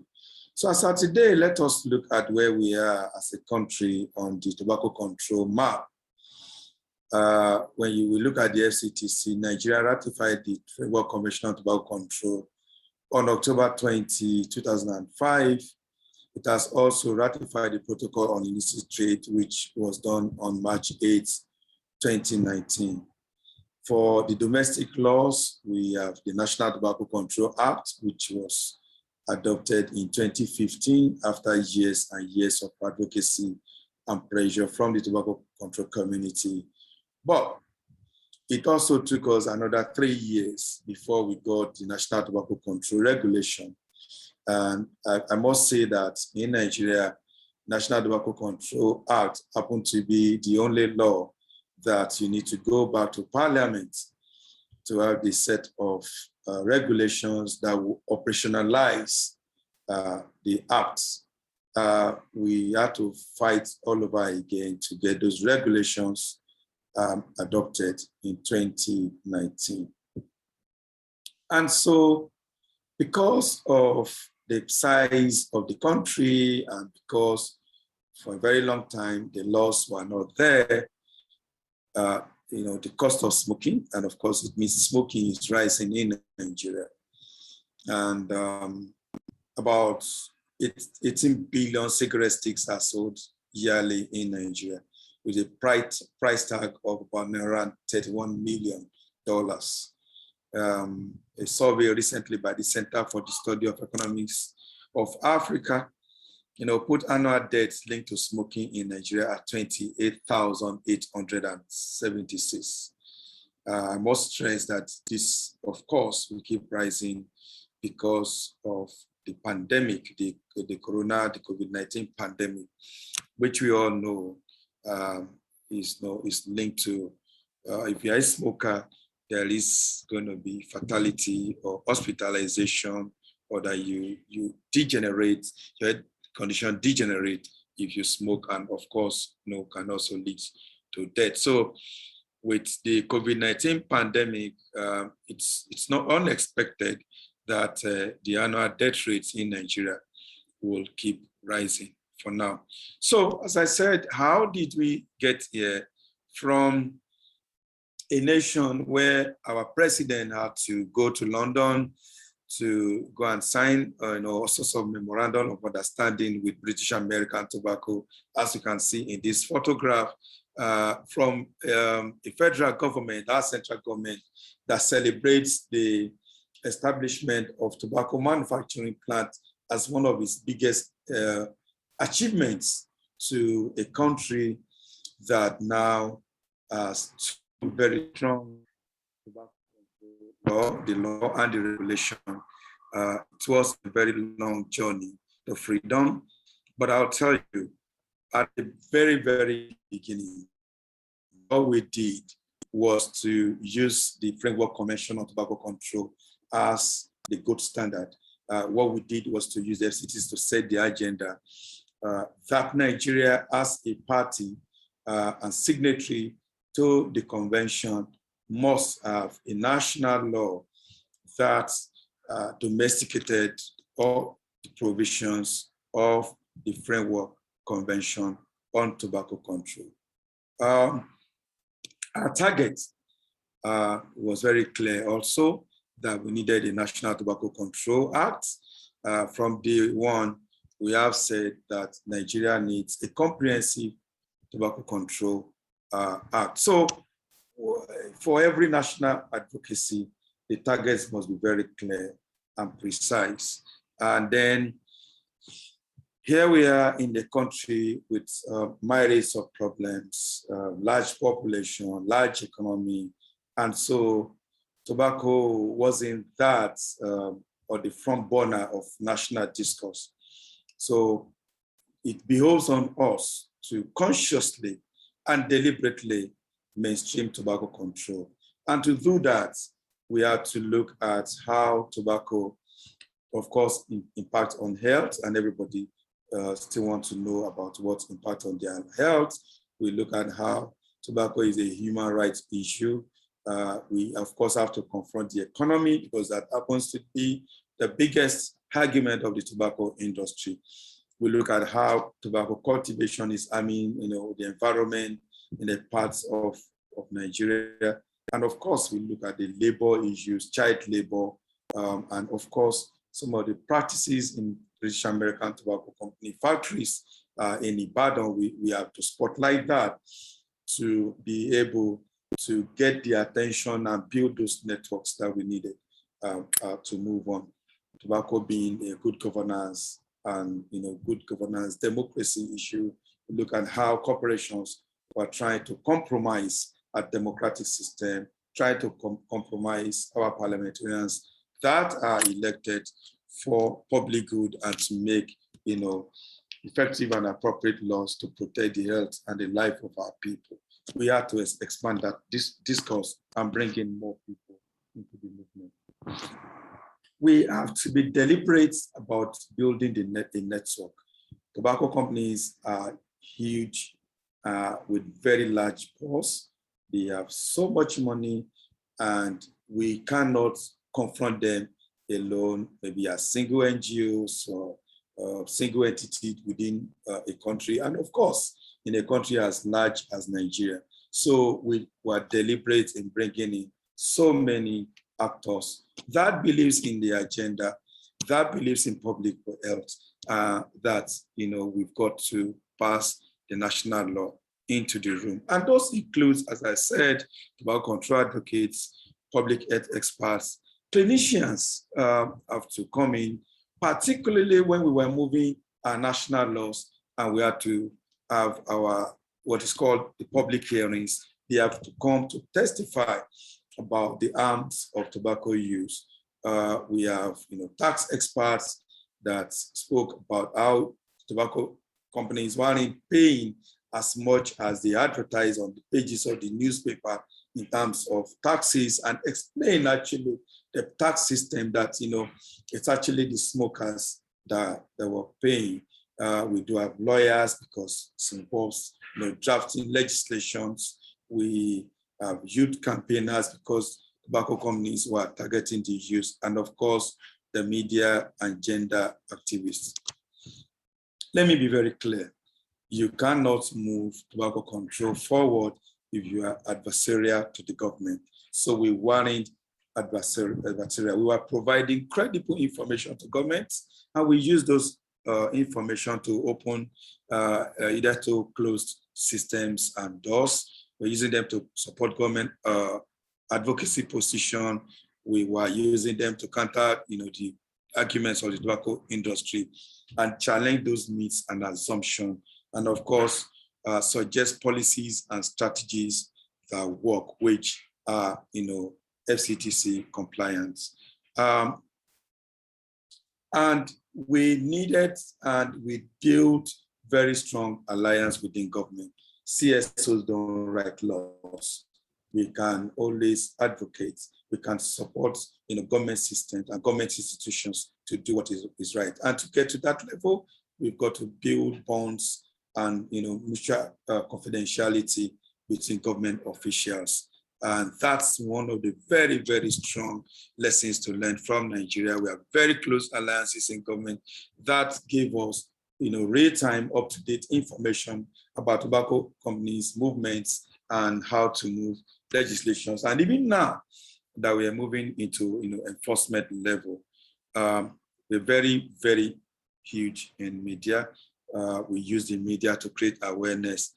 So as of today, let us look at where we are as a country on the tobacco control map. When you look at the FCTC, Nigeria ratified the Framework Convention on Tobacco Control on October 20, 2005. It has also ratified the Protocol on Illicit Trade, which was done on March 8, 2019. For the domestic laws, we have the National Tobacco Control Act, which was adopted in 2015 after years and years of advocacy and pressure from the tobacco control community. But it also took us another 3 years before we got the National Tobacco Control Regulation. And I must say that in Nigeria, National Tobacco Control Act happened to be the only law that you need to go back to Parliament to have the set of regulations that will operationalize the acts. We had to fight all over again to get those regulations adopted in 2019. And so because of the size of the country and because for a very long time the laws were not there, the cost of smoking, and of course it means smoking is rising in Nigeria. And about 18 billion cigarette sticks are sold yearly in Nigeria with a price tag of about around $31 million. A survey recently by the Center for the Study of Economics of Africa, put annual deaths linked to smoking in Nigeria at 28,876. I must stress that this, of course, will keep rising because of the pandemic, the COVID-19 pandemic, which we all know is linked to, if you're a smoker, there is going to be fatality or hospitalization, or that you degenerate, your condition degenerate if you smoke, and of course, can also lead to death. So with the COVID-19 pandemic, it's not unexpected that the annual death rates in Nigeria will keep rising for now. So as I said, how did we get here from a nation where our president had to go to London to go and sign all sorts of memorandum of understanding with British American Tobacco, as you can see in this photograph, from a federal government, our central government, that celebrates the establishment of tobacco manufacturing plant as one of its biggest achievements to a country that now has very strong tobacco law, the law and the regulation. It was a very long journey to freedom, but I'll tell you, at the very, very beginning, what we did was to use the Framework Convention on Tobacco Control as the gold standard. What we did was to use the FCTs to set the agenda that Nigeria, as a party and signatory to the convention, must have a national law that domesticated all the provisions of the Framework Convention on Tobacco Control. Our target was very clear also, that we needed a National Tobacco Control Act. From day one, we have said that Nigeria needs a comprehensive tobacco control act. So for every national advocacy, the targets must be very clear and precise. And then here we are in the country with myriads of problems, large population, large economy. And so tobacco wasn't that or the front burner of national discourse. So it behoves on us to consciously and deliberately mainstream tobacco control. And to do that, we have to look at how tobacco, of course, impacts on health, and everybody still want to know about what impact on their health. We look at how tobacco is a human rights issue. We, of course, have to confront the economy, because that happens to be the biggest argument of the tobacco industry. We look at how tobacco cultivation is harming, the environment in the parts of Nigeria. And of course, we look at the labor issues, child labor, and of course, some of the practices in British American Tobacco Company factories in Ibadan. We have to spotlight that to be able to get the attention and build those networks that we needed to move on. Tobacco being a good governance and good governance democracy issue. We look at how corporations were trying to compromise our democratic system, try to compromise our parliamentarians that are elected for public good and to make effective and appropriate laws to protect the health and the life of our people. We have to expand that discourse and bring in more people into the movement. We have to be deliberate about building the network. Tobacco companies are huge with very large purse. They have so much money, and we cannot confront them alone, maybe as single NGOs or single entity within a country, and of course, in a country as large as Nigeria. So we were deliberate in bringing in so many actors that believes in the agenda, that believes in public health, that we've got to pass the national law into the room. And those includes, as I said, tobacco control advocates, public health experts, clinicians have to come in, particularly when we were moving our national laws and we had to have our, what is called the public hearings. They have to come to testify about the harms of tobacco use. We have tax experts that spoke about how tobacco companies weren't paying as much as they advertise on the pages of the newspaper in terms of taxes, and explain actually the tax system that it's actually the smokers that were paying. We do have lawyers because it involves drafting legislations. We have youth campaigners because tobacco companies were targeting the youth, and of course the media and gender activists. let me be very clear. You cannot move tobacco control forward if you are adversarial to the government. So we weren't adversarial. We were providing credible information to governments, and we use those information to open either to closed systems and doors. We're using them to support government advocacy position. We were using them to counter, the arguments of the tobacco industry and challenge those myths and assumptions. And of course, suggest policies and strategies that work, which are, FCTC compliant. And we needed and we built very strong alliance within government. CSOs don't write laws. We can always advocate. We can support, government systems and government institutions to do what is right. And to get to that level, we've got to build bonds and, mutual confidentiality between government officials. And that's one of the very, very strong lessons to learn from Nigeria. We have very close alliances in government that gave us, real-time, up-to-date information about tobacco companies, movements, and how to move legislations. And even now that we are moving into, enforcement level, we're very, very huge in media. We use the media to create awareness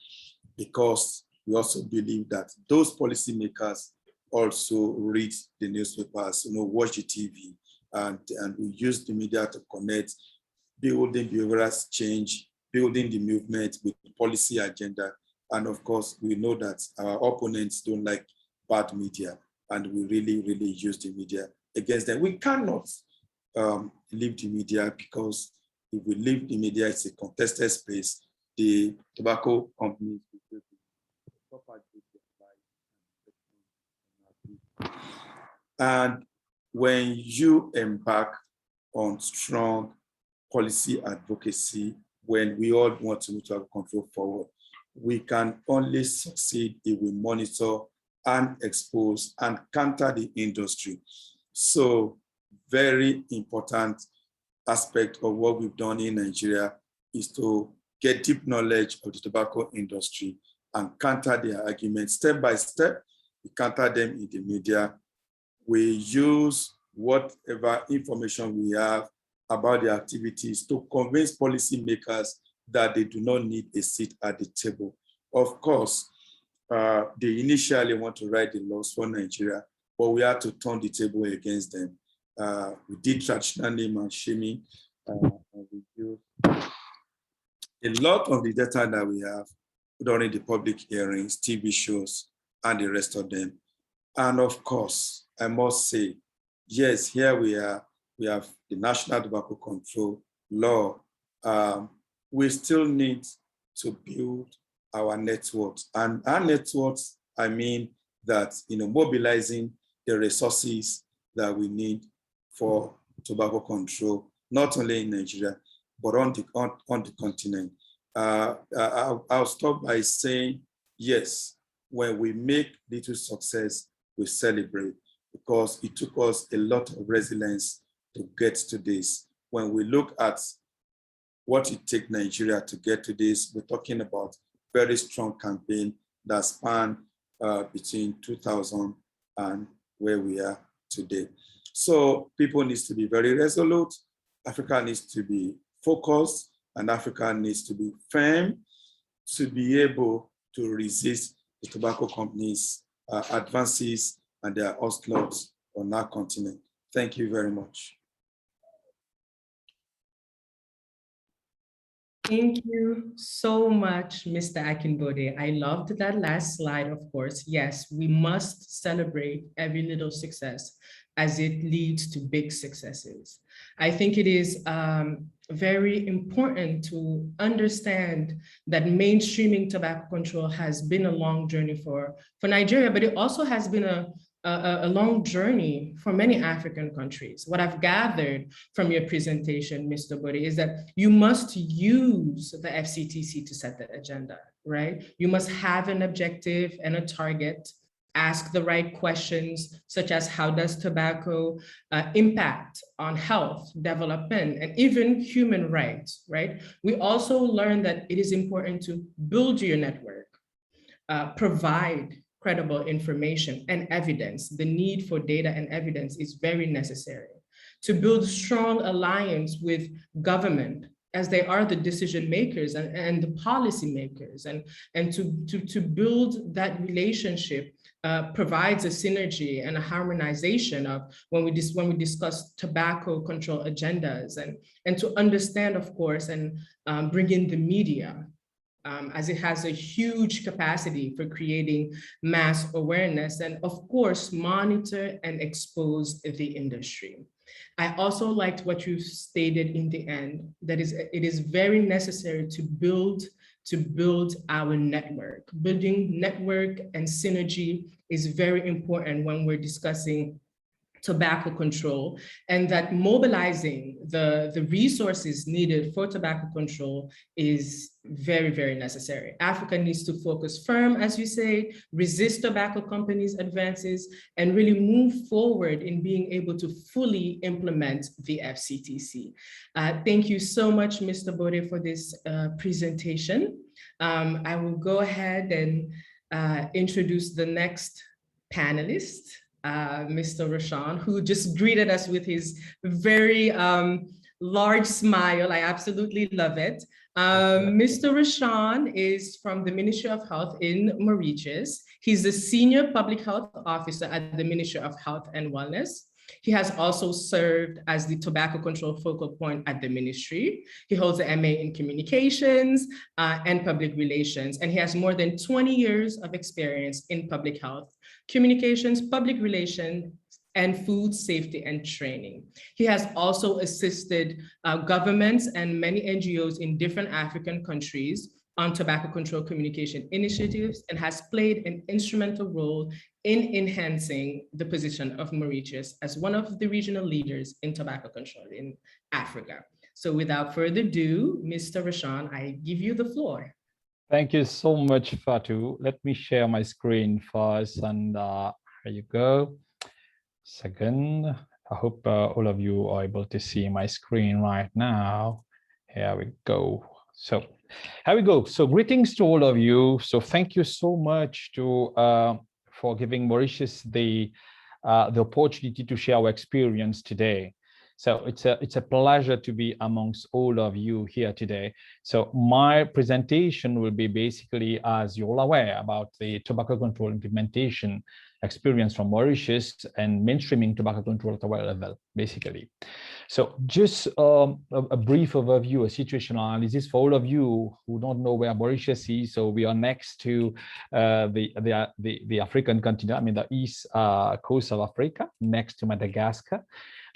because we also believe that those policymakers also read the newspapers, watch the TV, and we use the media to connect, building behavioral change, building the movement with the policy agenda. And of course, we know that our opponents don't like bad media, and we really, really use the media against them. We cannot leave the media because if we leave the media, it's a contested space. The tobacco companies will and when you embark on strong policy advocacy, when we all want to move tobacco control forward, we can only succeed if we monitor and expose and counter the industry. So very important aspect of what we've done in Nigeria is to get deep knowledge of the tobacco industry and counter their arguments step by step. We counter them in the media. We use whatever information we have about the activities to convince policymakers that they do not need a seat at the table. Of course, they initially want to write the laws for Nigeria, but we had to turn the table against them. We did traditional name and shaming. We used a lot of the data that we have during the public hearings, TV shows, and the rest of them. And of course, I must say, yes, here we are. We have the National Tobacco Control Law. We still need to build our networks. And our networks, I mean that, mobilizing the resources that we need for tobacco control, not only in Nigeria, but on the continent. I'll stop by saying, yes, when we make little success, we celebrate, because it took us a lot of resilience to get to this. When we look at what it takes Nigeria to get to this, we're talking about very strong campaign that span between 2000 and where we are today. So people need to be very resolute. Africa needs to be focused, and Africa needs to be firm to be able to resist the tobacco companies' advances and their onslaughts on our continent. Thank you very much. Thank you so much, Mr. Akinbode. I loved that last slide, of course. Yes, we must celebrate every little success as it leads to big successes. I think it is very important to understand that mainstreaming tobacco control has been a long journey for Nigeria, but it also has been a long journey for many African countries. What I've gathered from your presentation, Mr. Bode, is that you must use the FCTC to set the agenda, right? You must have an objective and a target ask the right questions, such as how does tobacco impact on health, development, and even human rights, right? We also learned that it is important to build your network, provide credible information and evidence. The need for data and evidence is very necessary. To build strong alliance with government, as they are the decision makers and the policy makers, and to build that relationship provides a synergy and a harmonization of when we discuss tobacco control agendas, and to understand, of course, and bring in the media, as it has a huge capacity for creating mass awareness, and of course, monitor and expose the industry. I also liked what you stated in the end, that it is very necessary to build our network. Building network and synergy is very important when we're discussing tobacco control, and that mobilizing the resources needed for tobacco control is very, very necessary. Africa needs to focus firm, as you say, resist tobacco companies' advances, and really move forward in being able to fully implement the FCTC. Thank you so much, Mr. Bode, for this presentation. I will go ahead and introduce the next panelist, Mr. Rashawn, who just greeted us with his very large smile. I absolutely love it. Mr. Rashawn is from the Ministry of Health in Mauritius. He's the Senior Public Health Officer at the Ministry of Health and Wellness. He has also served as the tobacco control focal point at the ministry. He holds an MA in communications and public relations, and he has more than 20 years of experience in public health, communications, public relations, and food safety and training. He has also assisted governments and many NGOs in different African countries on tobacco control communication initiatives, and has played an instrumental role in enhancing the position of Mauritius as one of the regional leaders in tobacco control in Africa. So without further ado, Mr. Rashawn, I give you the floor. Thank you so much, Fatou. Let me share my screen first, and here you go. Second, I hope all of you are able to see my screen right now. Here we go. So here we go. So greetings to all of you. So thank you so much for giving Mauritius the opportunity to share our experience today. So it's a pleasure to be amongst all of you here today. So my presentation will be basically, as you're all aware, about the tobacco control implementation experience from Mauritius and mainstreaming tobacco control at our level, basically. So just a brief overview, a situational analysis for all of you who don't know where Mauritius is. So we are next to the African continent, I mean the east coast of Africa, next to Madagascar.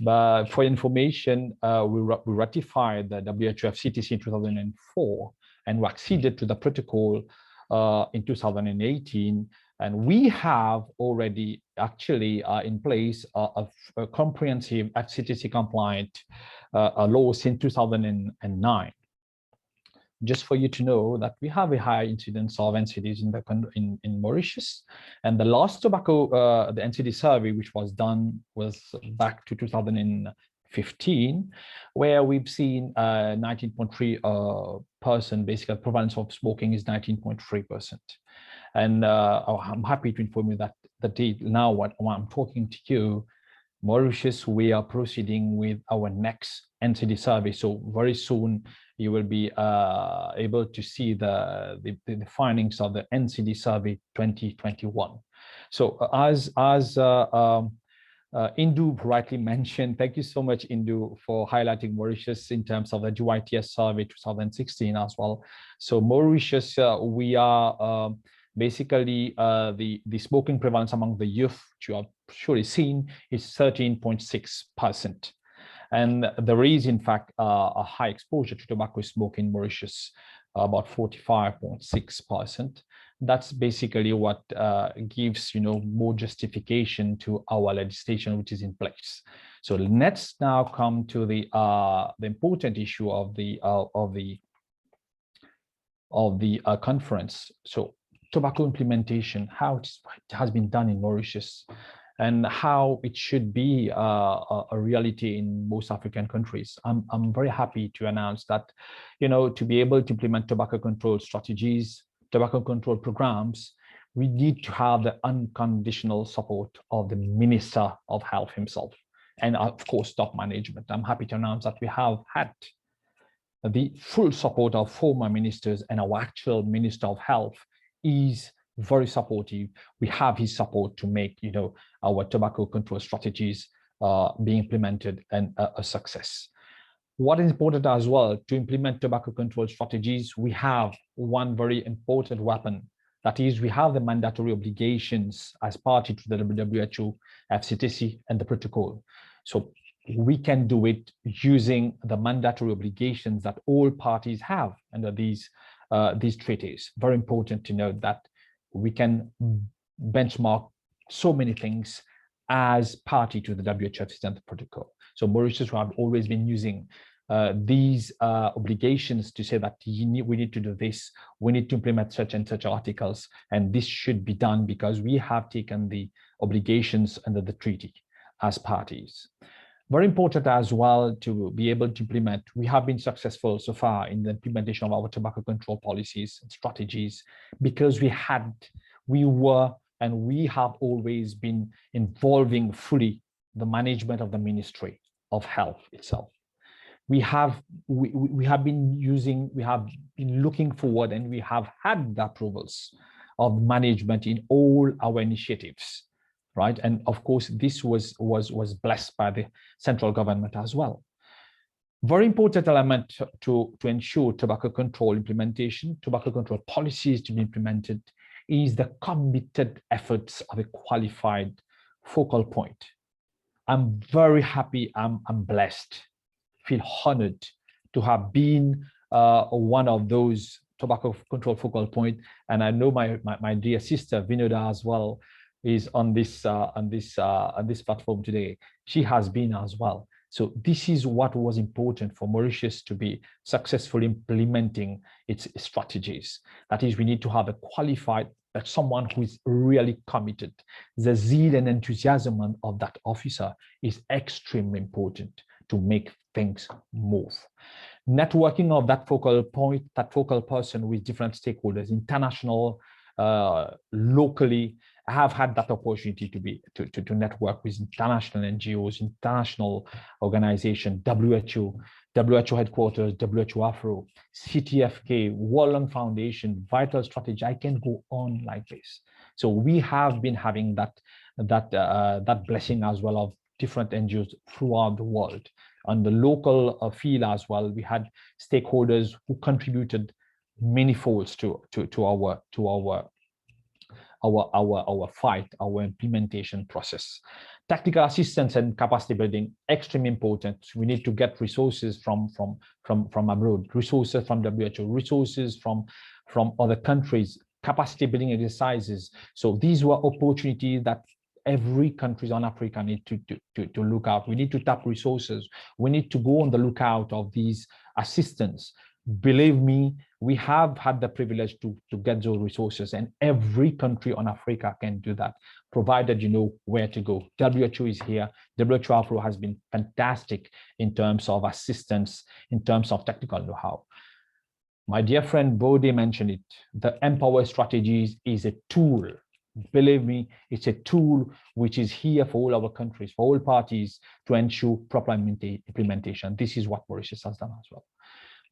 But for information, we ratified the WHO FCTC in 2004 and we acceded to the protocol in 2018. And we have already actually in place a comprehensive FCTC compliant law since 2009. Just for you to know that we have a high incidence of NCDs in Mauritius. And the last tobacco, the NCD survey, which was done, was back to 2015, where we've seen 19.3% basically prevalence of smoking is 19.3%. And I'm happy to inform you that the date now, when I'm talking to you, Mauritius, we are proceeding with our next NCD survey. So very soon you will be able to see the findings of the NCD survey 2021. So as Indu rightly mentioned, thank you so much, Indu, for highlighting Mauritius in terms of the GYTS survey 2016 as well. So Mauritius, we are basically the smoking prevalence among the youth, which you have surely seen, is 13.6%. And there is, in fact, a high exposure to tobacco smoke in Mauritius, about 45.6%. That's basically what gives, more justification to our legislation, which is in place. So let's now come to the important issue of the conference. So tobacco implementation, how it has been done in Mauritius, and how it should be a reality in most African countries. I'm very happy to announce that, to be able to implement tobacco control strategies, tobacco control programs, we need to have the unconditional support of the Minister of Health himself, and of course, top management. I'm happy to announce that we have had the full support of former ministers, and our actual Minister of Health is very supportive. We have his support to make, our tobacco control strategies be implemented and a success. What is important as well, to implement tobacco control strategies, we have one very important weapon. That is, we have the mandatory obligations as party to the WHO, FCTC, and the protocol. So we can do it using the mandatory obligations that all parties have under these treaties. Very important to note that we can benchmark so many things as party to the WHO and the protocol. So Mauritius have always been using these obligations to say that we need to do this, we need to implement such and such articles, and this should be done because we have taken the obligations under the treaty as parties. Very important as well to be able to implement. We have been successful so far in the implementation of our tobacco control policies and strategies because we have always been involving fully the management of the Ministry of Health itself. We have been looking forward, and we have had the approvals of management in all our initiatives. Right, and of course, this was blessed by the central government as well. Very important element to ensure tobacco control implementation, tobacco control policies to be implemented, is the committed efforts of a qualified focal point. I'm very happy. I'm blessed. Feel honored to have been one of those tobacco control focal point, and I know my dear sister Vinoda as well is on this platform today. She has been as well. So this is what was important for Mauritius to be successfully implementing its strategies. That is, we need to have a qualified, someone who is really committed. The zeal and enthusiasm of that officer is extremely important to make things move. Networking of that focal point, that focal person with different stakeholders, international, locally. I have had that opportunity to network with international NGOs, international organizations, WHO headquarters, WHO Afro, CTFK, World Lung Foundation, Vital Strategy. I can go on like this. So we have been having that blessing as well of different NGOs throughout the world. On the local field as well, we had stakeholders who contributed many folds to our fight, our implementation process. Technical assistance and capacity building, extremely important. We need to get resources from abroad, resources from WHO, resources from other countries, capacity building exercises. So these were opportunities that every country on Africa need to look out. We need to tap resources. We need to go on the lookout of these assistance. Believe me, we have had the privilege to get those resources, and every country on Africa can do that, provided you know where to go. WHO is here. WHO Afro has been fantastic in terms of assistance, in terms of technical know-how. My dear friend Bode mentioned it. The Empower Strategies is a tool. Believe me, it's a tool which is here for all our countries, for all parties, to ensure proper implementation. This is what Mauritius has done as well.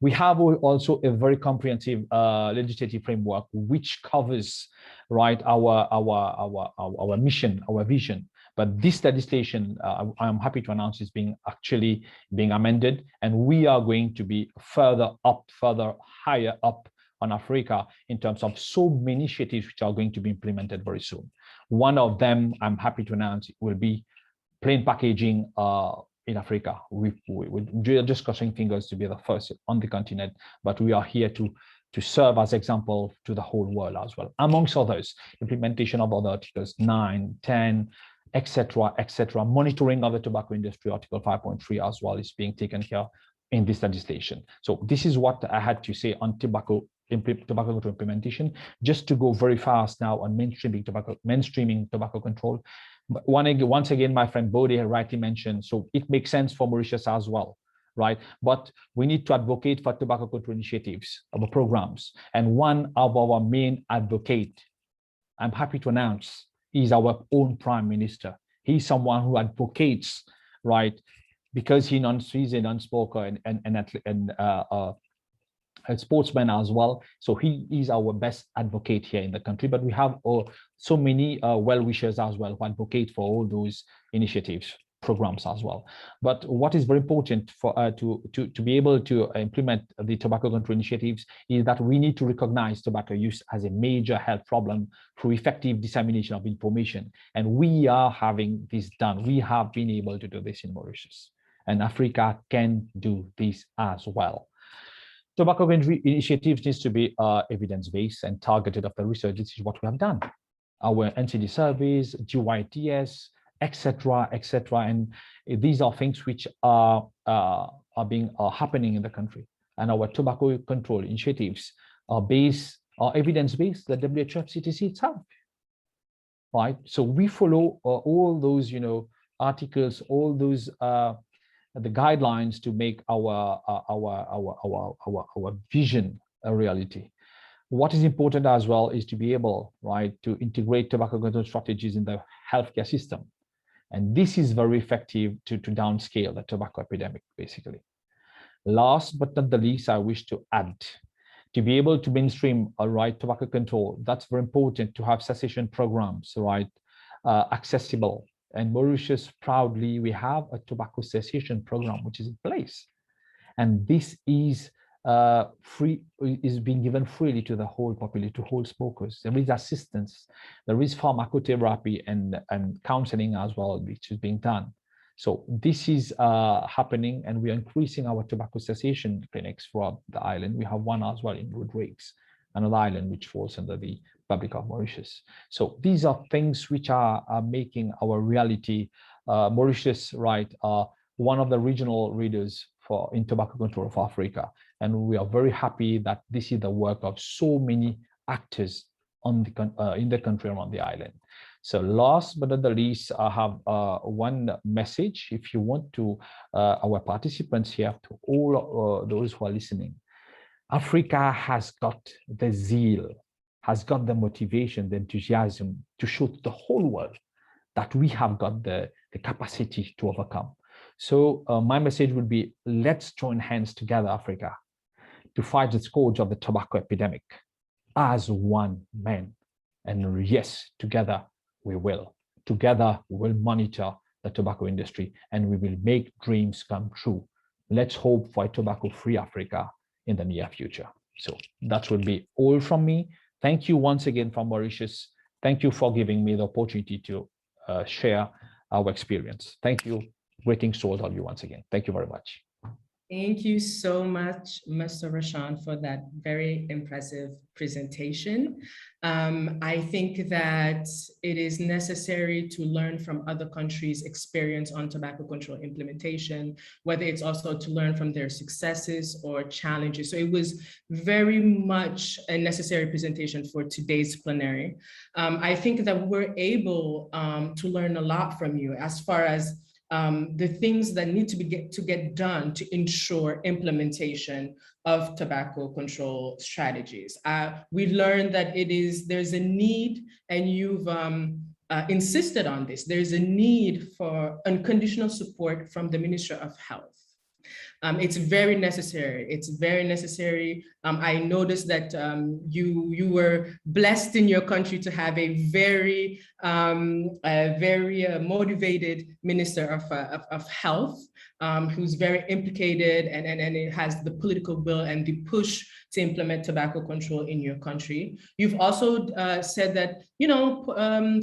We have also a very comprehensive legislative framework which covers, right, our mission, our vision. But this legislation, I'm happy to announce, is being amended, and we are going to be further higher up on Africa in terms of so many initiatives which are going to be implemented very soon. One of them, I'm happy to announce, will be plain packaging in Africa. We're just crossing fingers to be the first on the continent, but we are here to serve as example to the whole world as well. Amongst others, implementation of other articles 9, 10, etc., etc. Monitoring of the tobacco industry, Article 5.3 as well, is being taken here in this legislation. So this is what I had to say on tobacco tobacco control implementation. Just to go very fast now on mainstreaming tobacco control. But once again, my friend Bodhi rightly mentioned, so it makes sense for Mauritius as well, right? But we need to advocate for tobacco control initiatives, our programs. And one of our main advocate, I'm happy to announce, is our own Prime Minister. He's someone who advocates, right? Because he's a non-smoker and a sportsman as well. So he is our best advocate here in the country, but we have so many well-wishers as well who advocate for all those initiatives, programs as well. But what is very important for to be able to implement the tobacco control initiatives is that we need to recognize tobacco use as a major health problem through effective dissemination of information. And we are having this done. We have been able to do this in Mauritius, and Africa can do this as well. Tobacco control initiatives needs to be evidence-based and targeted of the research. This is what we have done. Our NCD surveys, GYTS, etc., etc., and these are things which are happening in the country. And our tobacco control initiatives are evidence-based. The WHO-FCTC itself, right? So we follow all those, articles, all those the guidelines to make our vision a reality. What is important as well is to be able, right, to integrate tobacco control strategies in the healthcare system. And this is very effective to downscale the tobacco epidemic, basically. Last but not the least, I wish to add, to be able to mainstream, right, tobacco control, that's very important to have cessation programs, right, accessible. And Mauritius, proudly, we have a tobacco cessation program which is in place. And this is being given freely to the whole population, to whole smokers. There is assistance, there is pharmacotherapy and counseling as well, which is being done. So this is happening, and we are increasing our tobacco cessation clinics throughout the island. We have one as well in Rodrigues, another island which falls under the Republic of Mauritius. So these are things which are making our reality. Mauritius, right, one of the regional leaders in tobacco control of Africa. And we are very happy that this is the work of so many actors in the country around the island. So last but not the least, I have one message, if you want to, our participants here, to all those who are listening. Africa has got the zeal, has got the motivation, the enthusiasm to show to the whole world that we have got the capacity to overcome. So my message would be, let's join hands together, Africa, to fight the scourge of the tobacco epidemic as one man. And yes, together we will. Together we will monitor the tobacco industry and we will make dreams come true. Let's hope for a tobacco-free Africa in the near future. So that would be all from me. Thank you once again from Mauritius. Thank you for giving me the opportunity to share our experience. Thank you. Greetings to all of you once again. Thank you very much. Thank you so much, Mr. Rashan, for that very impressive presentation. I think that it is necessary to learn from other countries' experience on tobacco control implementation, whether it's also to learn from their successes or challenges. So it was very much a necessary presentation for today's plenary. I think that we're able to learn a lot from you as far as the things that need to get done to ensure implementation of tobacco control strategies. We learned that there's a need, and you've insisted on this, there's a need for unconditional support from the Ministry of Health. It's very necessary. It's very necessary. I noticed that you were blessed in your country to have a very motivated Minister of Health, who's very implicated and it has the political will and the push to implement tobacco control in your country. You've also said that,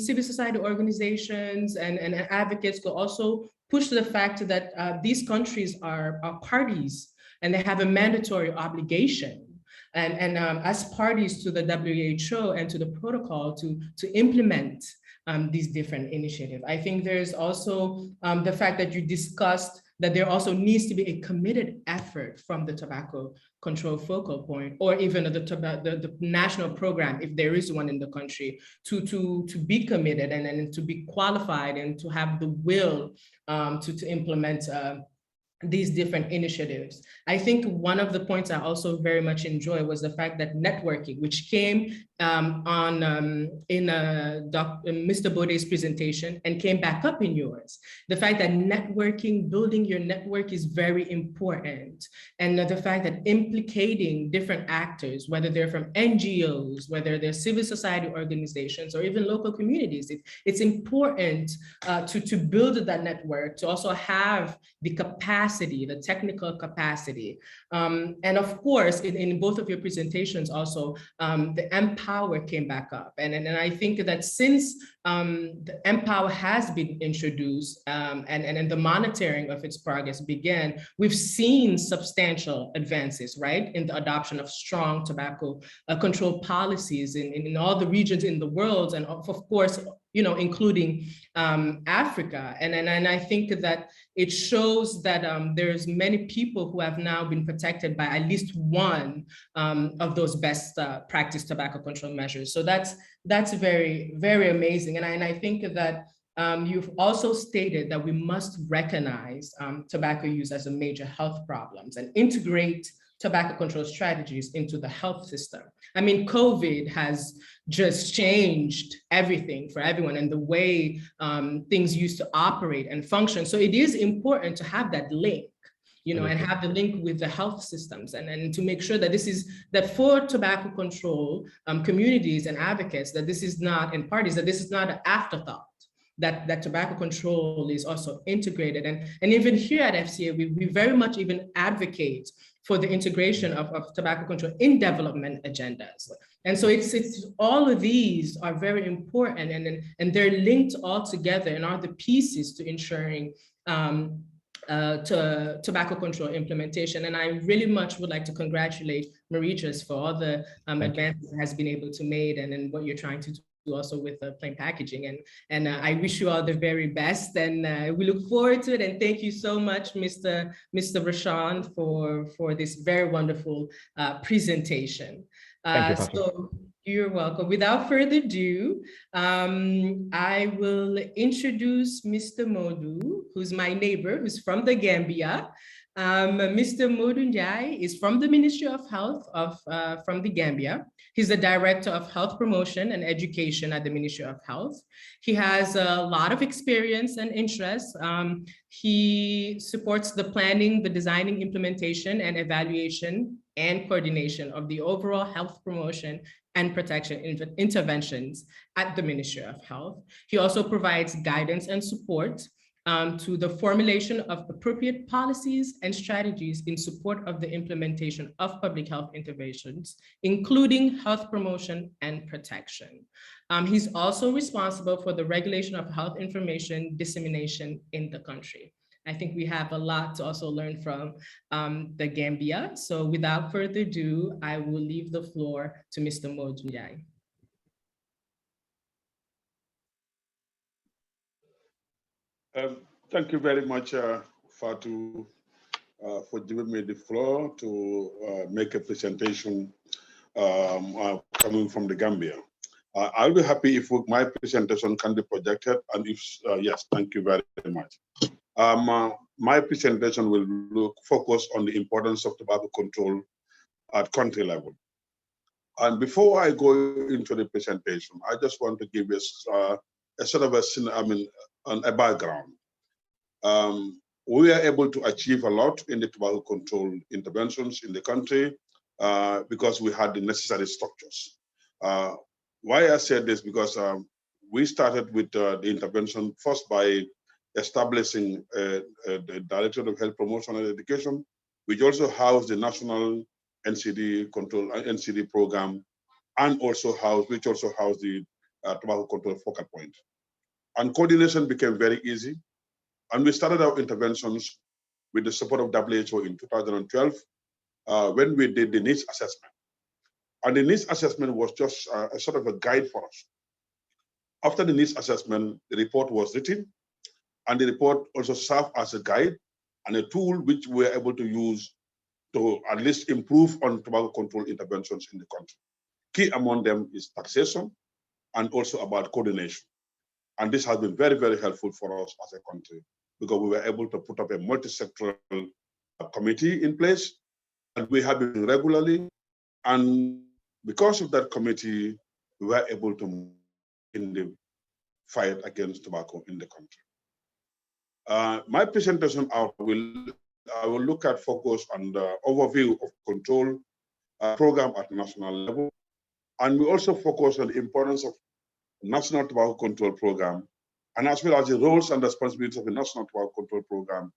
civil society organizations and advocates could also push to the fact that these countries are parties and they have a mandatory obligation and as parties to the WHO and to the protocol to implement these different initiatives. I think there's also the fact that you discussed that there also needs to be a committed effort from the tobacco control focal point, or even the national program, if there is one in the country, to be committed and to be qualified and to have the will to implement these different initiatives. I think one of the points I also very much enjoy was the fact that networking, which came in Mr. Bode's presentation and came back up in yours. The fact that networking, building your network is very important. And the fact that implicating different actors, whether they're from NGOs, whether they're civil society organizations, or even local communities, it's important to build that network, to also have the capacity, the technical capacity. And of course, in both of your presentations also, the Empower came back up. And I think that since the Empower has been introduced and the monitoring of its progress began, we've seen substantial advances, right, in the adoption of strong tobacco control policies in all the regions in the world, and of course, including Africa. And I think that it shows that there's many people who have now been protected by at least one of those best practice tobacco control measures. So that's very, very amazing. And I think that you've also stated that we must recognize tobacco use as a major health problem and integrate tobacco control strategies into the health system. I mean, COVID has just changed everything for everyone and the way things used to operate and function. So it is important to have that link, and have the link with the health systems and to make sure that that for tobacco control communities and advocates, that this is not, and parties, that this is not an afterthought. That tobacco control is also integrated. And even here at FCA, we very much even advocate for the integration of tobacco control in development agendas. And so it's all of these are very important and they're linked all together and are the pieces to ensuring to tobacco control implementation. And I really much would like to congratulate Mauritius for all the advances it has been able to make and what you're trying to do also with plain packaging. And I wish you all the very best, and we look forward to it. And thank you so much, Mr. Rashad, for this very wonderful presentation. Thank you, so you're welcome. Without further ado, I will introduce Mr. Modu, who's my neighbor, who's from the Gambia. Mr. Modu Njai is from the Ministry of Health from the Gambia. He's the Director of Health Promotion and Education at the Ministry of Health. He has a lot of experience and interest. He supports the planning, the designing, implementation, and evaluation and coordination of the overall health promotion and protection interventions at the Ministry of Health. He also provides guidance and support to the formulation of appropriate policies and strategies in support of the implementation of public health interventions, including health promotion and protection. He's also responsible for the regulation of health information dissemination in the country. I think we have a lot to also learn from the Gambia. So without further ado, I will leave the floor to Mr. Modunjai. Thank you very much, Fatou, for giving me the floor to make a presentation coming from the Gambia. I'll be happy if my presentation can be projected, and if yes, thank you very much. My presentation will focus on the importance of tobacco control at country level. And before I go into the presentation, I just want to give us a sort of a background. We are able to achieve a lot in the tobacco control interventions in the country because we had the necessary structures. Why I said this, because we started with the intervention first by establishing the Directorate of Health Promotion and Education, which also housed the National NCD Control NCD program, and which also housed the tobacco control focal point. And coordination became very easy. And we started our interventions with the support of WHO in 2012 when we did the needs assessment. And the needs assessment was just a sort of a guide for us. After the needs assessment, the report was written, and the report also served as a guide and a tool which we're able to use to at least improve on tobacco control interventions in the country. Key among them is taxation and also about coordination. And this has been very, very helpful for us as a country because we were able to put up a multi-sectoral committee in place, and we have been regularly. And because of that committee, we were able to move in the fight against tobacco in the country. My presentation, I will look at focus on the overview of control program at national level. And we also focus on the importance of National Tobacco Control Program, and as well as the roles and responsibilities of the National Tobacco Control Program.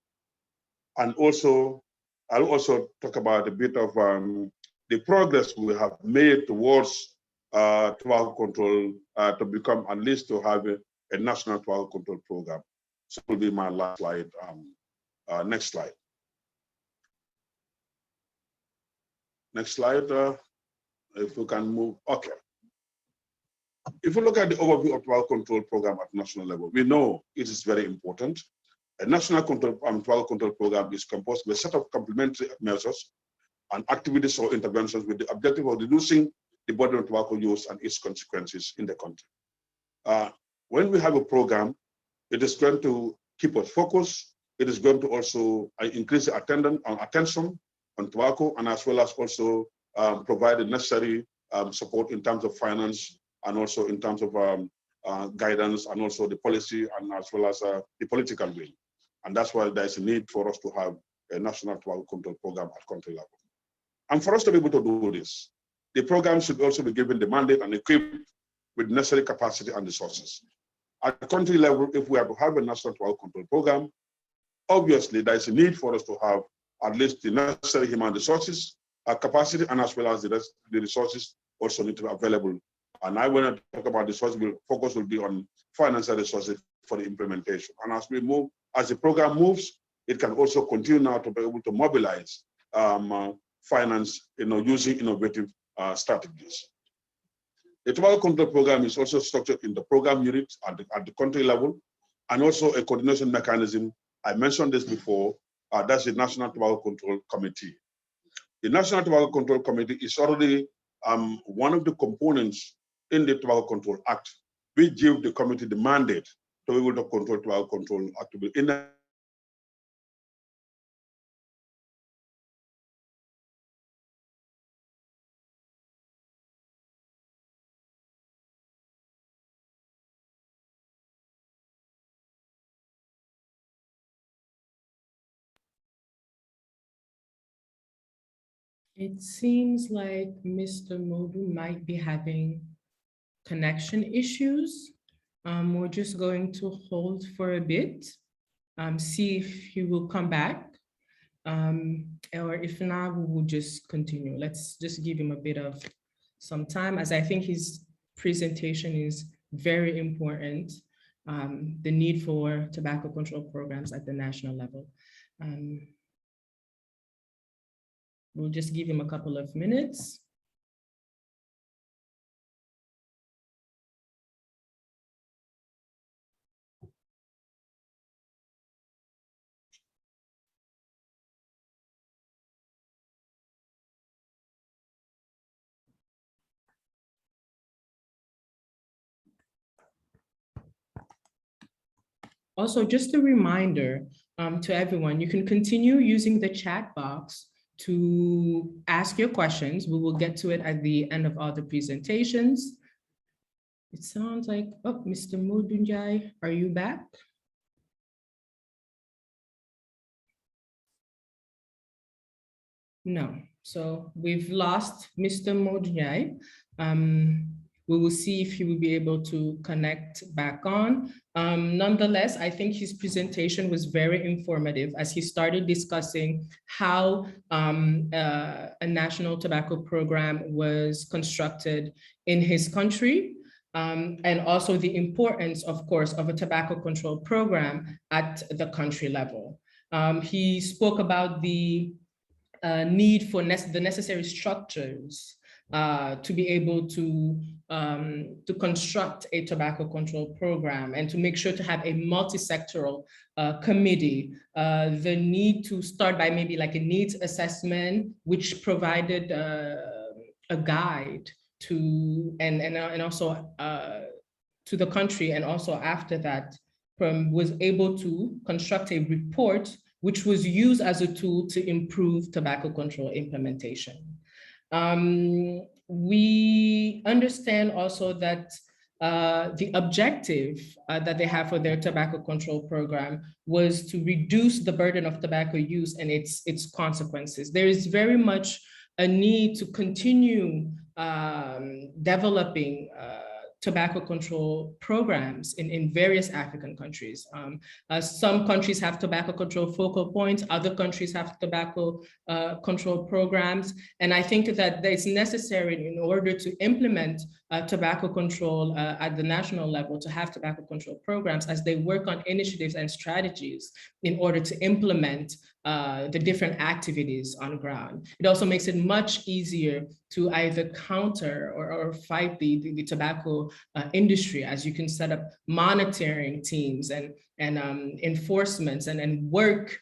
And also, I'll also talk about a bit of the progress we have made towards tobacco control to become, at least to have a National Tobacco Control Program. So will be my last slide. Next slide. Next slide, if we can move, okay. If we look at the overview of tobacco control program at national level, we know it is very important. A national tobacco control program is composed of a set of complementary measures and activities or interventions with the objective of reducing the burden of tobacco use and its consequences in the country. When we have a program, it is going to keep us focused. It is going to also increase the attention on tobacco, and as well as also provide the necessary support in terms of finance, and also in terms of guidance, and also the policy, and as well as the political will. And that's why there's a need for us to have a national tobacco control program at country level. And for us to be able to do this, the program should also be given the mandate and equipped with necessary capacity and resources. At country level, if we are to have a national tobacco control program, obviously there is a need for us to have at least the necessary human resources, capacity, and as well as the resources also need to be available. And I want to talk about the resources, focus will be on financial resources for the implementation. And as we move, as the program moves, it can also continue now to be able to mobilize finance, using innovative strategies. The tobacco control program is also structured in the program units at the country level, and also a coordination mechanism. I mentioned this before, that's the National Tobacco Control Committee. The National Tobacco Control Committee is already one of the components in the Tobacco Control Act, which give the committee the mandate to be able to control tobacco control activity. It seems like Mr. Modu might be having connection issues. We're just going to hold for a bit, see if he will come back, or if not, we will just continue. Let's just give him a bit of some time, as I think his presentation is very important, the need for tobacco control programs at the national level. We'll just give him a couple of minutes. Also, just a reminder to everyone, you can continue using the chat box to ask your questions. We will get to it at the end of all the presentations. It sounds like, oh, Mr. Modunjai, are you back? No, so we've lost Mr. Modunjai. We will see if he will be able to connect back on. Nonetheless, I think his presentation was very informative as he started discussing how a national tobacco program was constructed in his country, and also the importance, of course, of a tobacco control program at the country level. He spoke about the need for the necessary structures to be able to construct a tobacco control program and to make sure to have a multi-sectoral committee. The need to start by maybe like a needs assessment, which provided a guide to and also to the country, and also after that was able to construct a report which was used as a tool to improve tobacco control implementation. We understand also that the objective that they have for their tobacco control program was to reduce the burden of tobacco use and its consequences. There is very much a need to continue developing tobacco control programs in various African countries. Some countries have tobacco control focal points, other countries have tobacco control programs. And I think that it's necessary in order to implement tobacco control at the national level to have tobacco control programs as they work on initiatives and strategies in order to implement the different activities on ground. It also makes it much easier to either counter or fight the tobacco industry, as you can set up monitoring teams and enforcements and work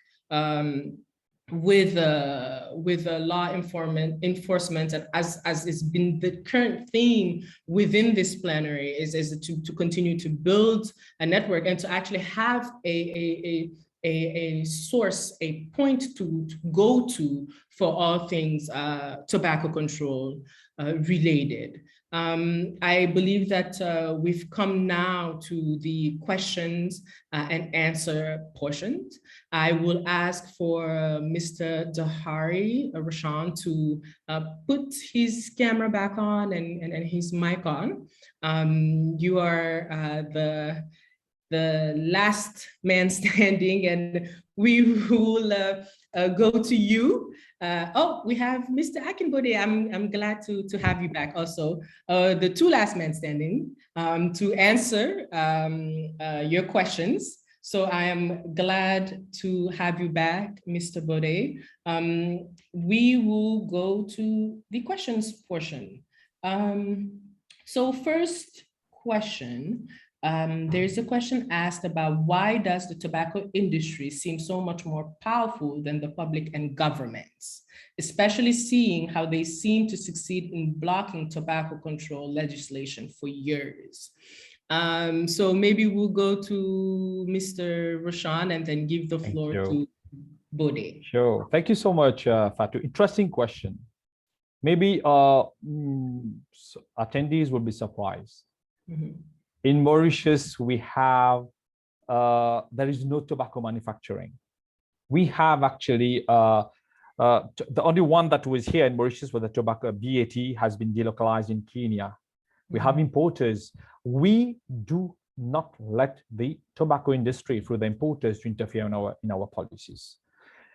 with law enforcement, and as has been the current theme within this plenary is to continue to build a network and to actually have a source, a point to go to for all things tobacco control related. I believe that we've come now to the questions and answer portions. I will ask for Mr. Dahari Rashan to put his camera back on and his mic on. You are the last man standing, and we will go to you. Oh, we have Mr. Akinbode. I'm glad to have you back also. The two last men standing to answer your questions. So I am glad to have you back, Mr. Bode. We will go to the questions portion. So first question, there's a question asked about why does the tobacco industry seem so much more powerful than the public and governments, especially seeing how they seem to succeed in blocking tobacco control legislation for years. So maybe we'll go to Mr. Rashan and then give the floor to Bode. Sure. Thank you so much, Fatou. Interesting question. Maybe attendees will be surprised. Mm-hmm. In Mauritius, we have, there is no tobacco manufacturing. We have actually, the only one that was here in Mauritius was the tobacco BAT has been delocalized in Kenya. We have importers. We do not let the tobacco industry through the importers to interfere in our policies.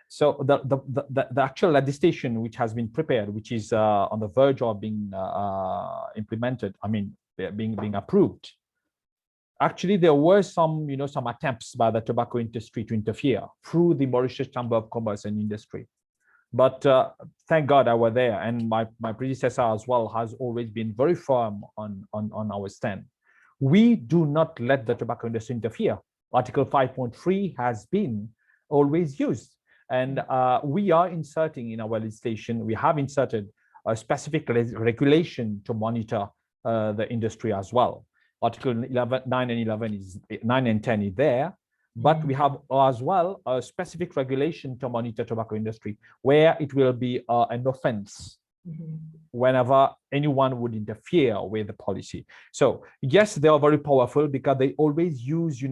So the actual legislation which has been prepared, which is on the verge of being implemented, I mean, being approved. Actually, there were some attempts by the tobacco industry to interfere through the Mauritius Chamber of Commerce and Industry. But thank God I was there, and my predecessor as well has always been very firm on our stand. We do not let the tobacco industry interfere. Article 5.3 has been always used. And we are inserting in our legislation, we have inserted a specific regulation to monitor the industry as well. Article 9 and 10 is there, but we have as well a specific regulation to monitor tobacco industry where it will be an offense whenever anyone would interfere with the policy. So yes, they are very powerful because they always use,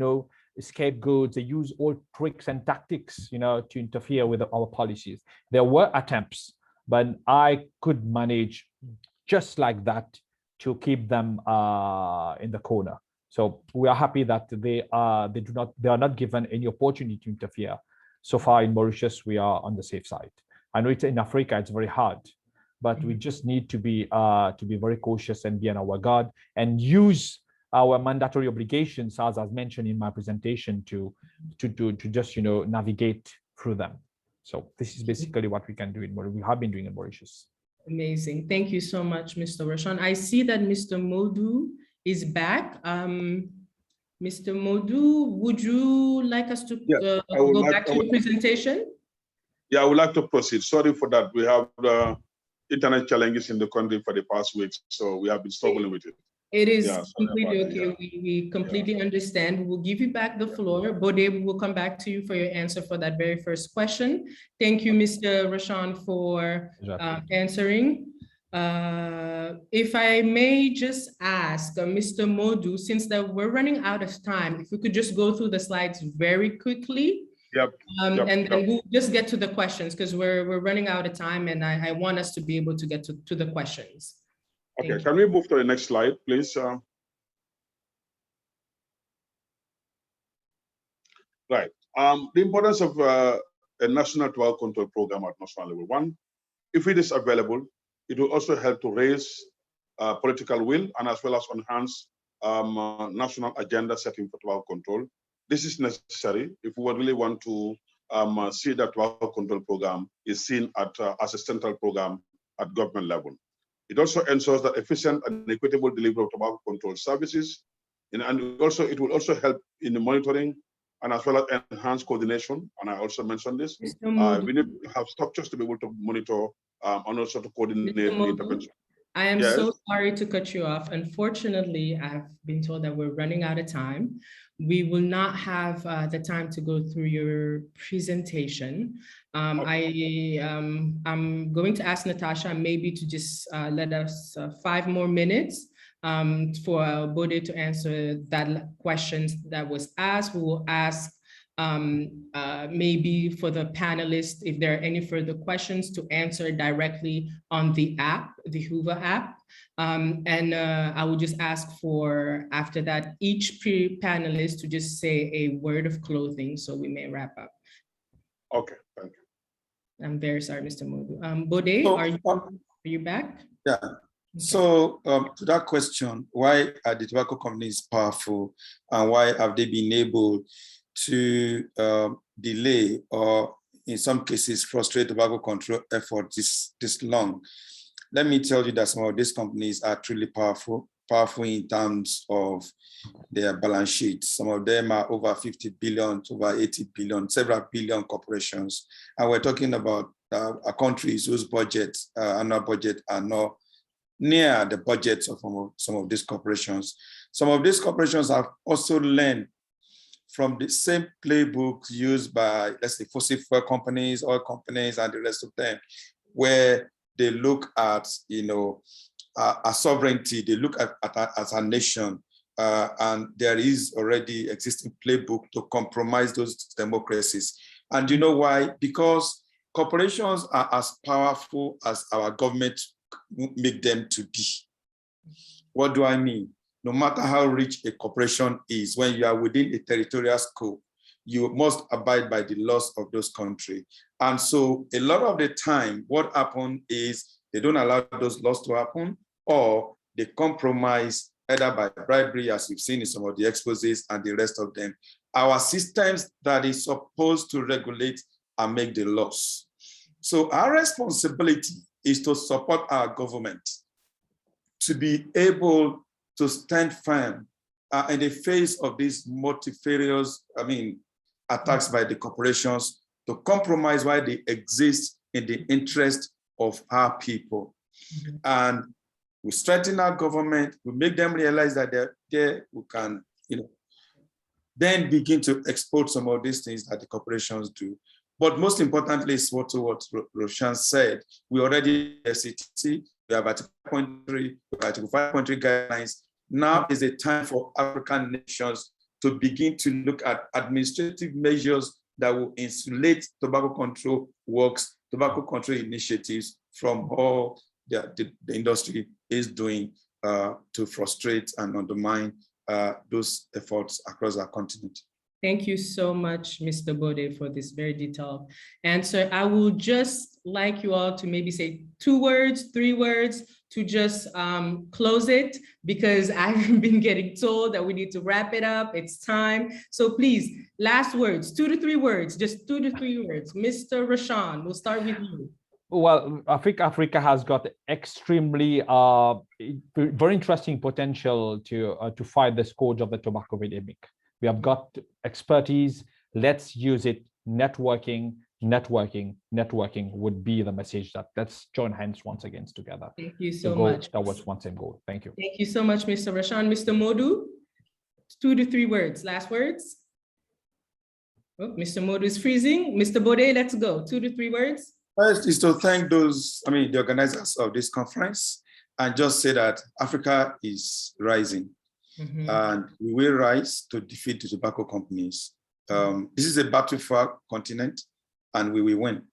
scapegoats. They use all tricks and tactics, to interfere with our policies. There were attempts, but I could manage just like that to keep them in the corner. So we are happy that they are not given any opportunity to interfere. So far in Mauritius, we are on the safe side. I know it's in Africa, it's very hard, but we just need to be very cautious and be on our guard and use our mandatory obligations, as I mentioned in my presentation, to just navigate through them. So this is basically what we can do we have been doing in Mauritius. Amazing. Thank you so much, Mr. Rashan. I see that Mr. Modu is back. Mr. Modu, would you like us to go back to your presentation? Yeah, I would like to proceed. Sorry for that. We have internet challenges in the country for the past weeks, so we have been struggling with it. It is completely okay. We completely understand. We'll give you back the floor. Bode, we will come back to you for your answer for that very first question. Thank you, Mr. Rashan, for answering. If I may just ask Mr. Modu, since we're running out of time, if we could just go through the slides very quickly. And then we'll just get to the questions because we're running out of time, and I want us to be able to get to the questions. Okay, can we move to the next slide, please? Right. The importance of a national tobacco control program at national level. One, if it is available, it will also help to raise political will and as well as enhance national agenda setting for tobacco control. This is necessary if we really want to see that tobacco control program is seen as a central program at government level. It also ensures that efficient and equitable delivery of tobacco control services, and also it will also help in the monitoring and as well as enhance coordination. And I also mentioned this. We need to have structures to be able to monitor and also to coordinate the intervention. I am so sorry to cut you off. Unfortunately, I've been told that we're running out of time. We will not have the time to go through your presentation. I'm going to ask Natasha maybe to just let us 5 more minutes for Bode to answer that questions that was asked. We will ask maybe for the panelists, if there are any further questions, to answer directly on the app, the Hoover app. I will just ask for, after that, each panelist to just say a word of clothing so we may wrap up. Okay, thank you. I'm very sorry, Mr. Modu. Bode, are you back? Yeah. Okay. So to that question, why are the tobacco companies powerful and why have they been able to delay or in some cases frustrate tobacco control efforts this long? Let me tell you that some of these companies are truly powerful in terms of their balance sheets. Some of them are over 50 billion, over 80 billion, several billion corporations. And we're talking about countries whose budgets, annual budget are not near the budgets of some of these corporations. Some of these corporations have also learned from the same playbook used by, let's say, fossil fuel companies, oil companies, and the rest of them, where they look at, a sovereignty, they look at as a nation, and there is already existing playbook to compromise those democracies. And you know why? Because corporations are as powerful as our government make them to be. What do I mean? No matter how rich a corporation is, when you are within a territorial scope, you must abide by the laws of those countries. And so a lot of the time, what happens is they don't allow those laws to happen, or they compromise either by bribery, as we've seen in some of the exposés and the rest of them. Our systems that is supposed to regulate and make the laws. So our responsibility is to support our government to be able to stand firm in the face of these multifarious, attacks by the corporations, to compromise while they exist in the interest of our people. Mm-hmm. And we strengthen our government, we make them realize that they're there, we can, then begin to export some of these things that the corporations do. But most importantly is what Roshan said. We already have CTC, we have Article 5.3, we have Article 5.3 guidelines. Now is a time for African nations to begin to look at administrative measures that will insulate tobacco control works, tobacco control initiatives from all the industry is doing to frustrate and undermine those efforts across our continent. Thank you so much, Mr. Bode, for this very detailed answer. I will just like you all to maybe say 2 words, 3 words to just close it, because I've been getting told that we need to wrap it up. It's time. So please, last words, 2 to 3 words, just 2 to 3 words. Mr. Rashan, we'll start with you. Well, I think Africa has got extremely very interesting potential to fight the scourge of the tobacco epidemic. We have got expertise. Let's use it. Networking would be the message. Let's join hands once again together. Thank you so much. Towards one same goal. Thank you. Thank you so much, Mr. Rashan. Mr. Modu, 2 to 3 words. Last words. Oh, Mr. Modu is freezing. Mr. Bode, let's go. 2 to 3 words. First is to thank the organizers of this conference, and just say that Africa is rising, and we will rise to defeat the tobacco companies. This is a battle for our continent, and we will win.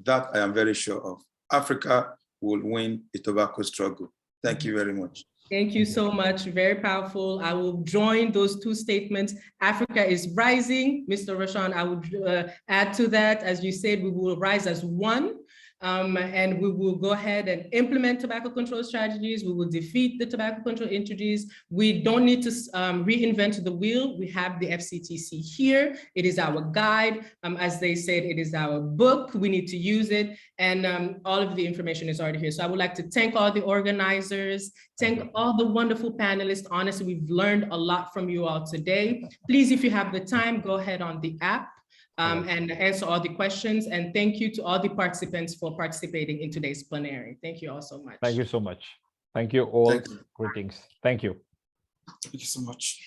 That I am very sure of. Africa will win the tobacco struggle. Thank you very much. Thank you so much. Very powerful. I will join those 2 statements. Africa is rising. Mr. Rashan, I would add to that. As you said, we will rise as one. And we will go ahead and implement tobacco control strategies. We will defeat the tobacco control introduced. We don't need to reinvent the wheel. We have the FCTC here. It is our guide. As they said, it is our book. We need to use it. And all of the information is already here. So I would like to thank all the organizers, thank all the wonderful panelists. Honestly, we've learned a lot from you all today. Please, if you have the time, go ahead on the app. And answer all the questions. And thank you to all the participants for participating in today's plenary. Thank you all so much. Thank you so much. Thank you all. Thank you. Greetings. Thank you. Thank you so much.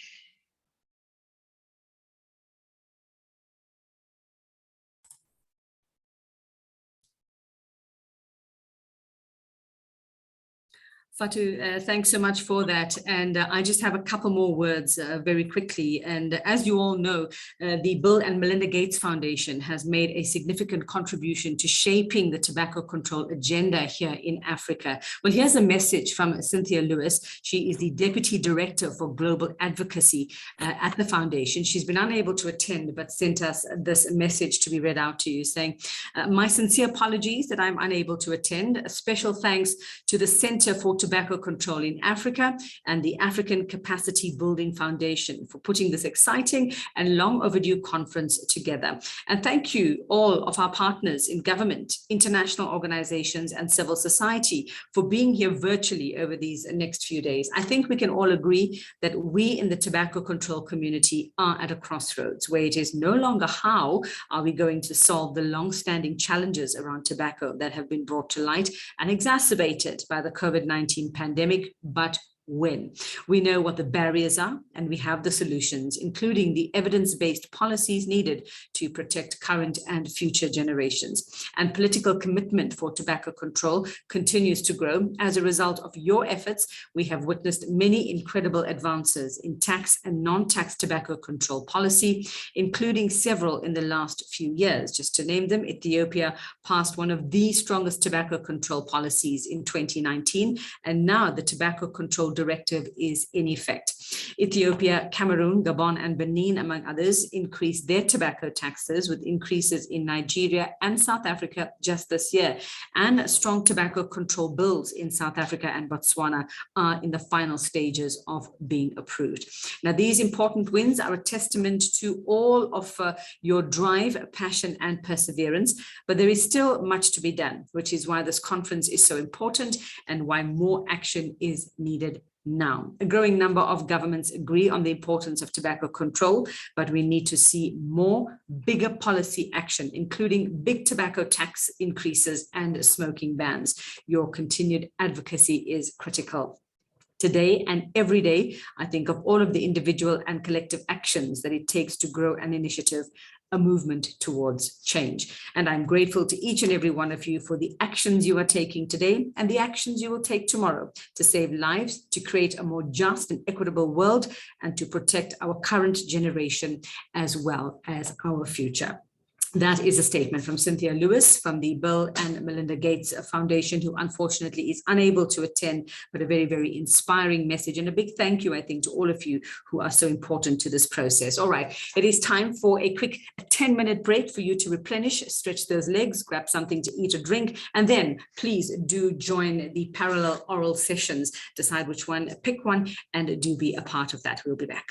Fatou, thanks so much for that. And I just have a couple more words very quickly. And as you all know, the Bill and Melinda Gates Foundation has made a significant contribution to shaping the tobacco control agenda here in Africa. Well, here's a message from Cynthia Lewis. She is the Deputy Director for Global Advocacy at the foundation. She's been unable to attend, but sent us this message to be read out to you, saying, my sincere apologies that I'm unable to attend. A special thanks to the Center for Tobacco Control in Africa and the African Capacity Building Foundation for putting this exciting and long overdue conference together. And thank you all of our partners in government, international organizations and civil society for being here virtually over these next few days. I think we can all agree that we in the tobacco control community are at a crossroads where it is no longer how are we going to solve the long-standing challenges around tobacco that have been brought to light and exacerbated by the COVID-19 pandemic, but when. We know what the barriers are, and we have the solutions, including the evidence-based policies needed to protect current and future generations. And political commitment for tobacco control continues to grow. As a result of your efforts, we have witnessed many incredible advances in tax and non-tax tobacco control policy, including several in the last few years. Just to name them, Ethiopia passed one of the strongest tobacco control policies in 2019, and now the Tobacco Control Directive is in effect. Ethiopia, Cameroon, Gabon, and Benin, among others, increased their tobacco taxes, with increases in Nigeria and South Africa just this year. And strong tobacco control bills in South Africa and Botswana are in the final stages of being approved. Now, these important wins are a testament to all of your drive, passion, and perseverance, but there is still much to be done, which is why this conference is so important and why more action is needed now. A growing number of governments agree on the importance of tobacco control, but we need to see more bigger policy action, including big tobacco tax increases and smoking bans. Your continued advocacy is critical. Today and every day, I think of all of the individual and collective actions that it takes to grow an initiative, a movement towards change. And I'm grateful to each and every one of you for the actions you are taking today and the actions you will take tomorrow to save lives, to create a more just and equitable world, and to protect our current generation as well as our future. That is a statement from Cynthia Lewis from the Bill and Melinda Gates Foundation, who unfortunately is unable to attend, but a very, very inspiring message. And a big thank you, I think, to all of you who are so important to this process. All right, it is time for a quick 10-minute break for you to replenish, stretch those legs, grab something to eat or drink, and then please do join the parallel oral sessions. Decide which one, pick one, and do be a part of that. We'll be back.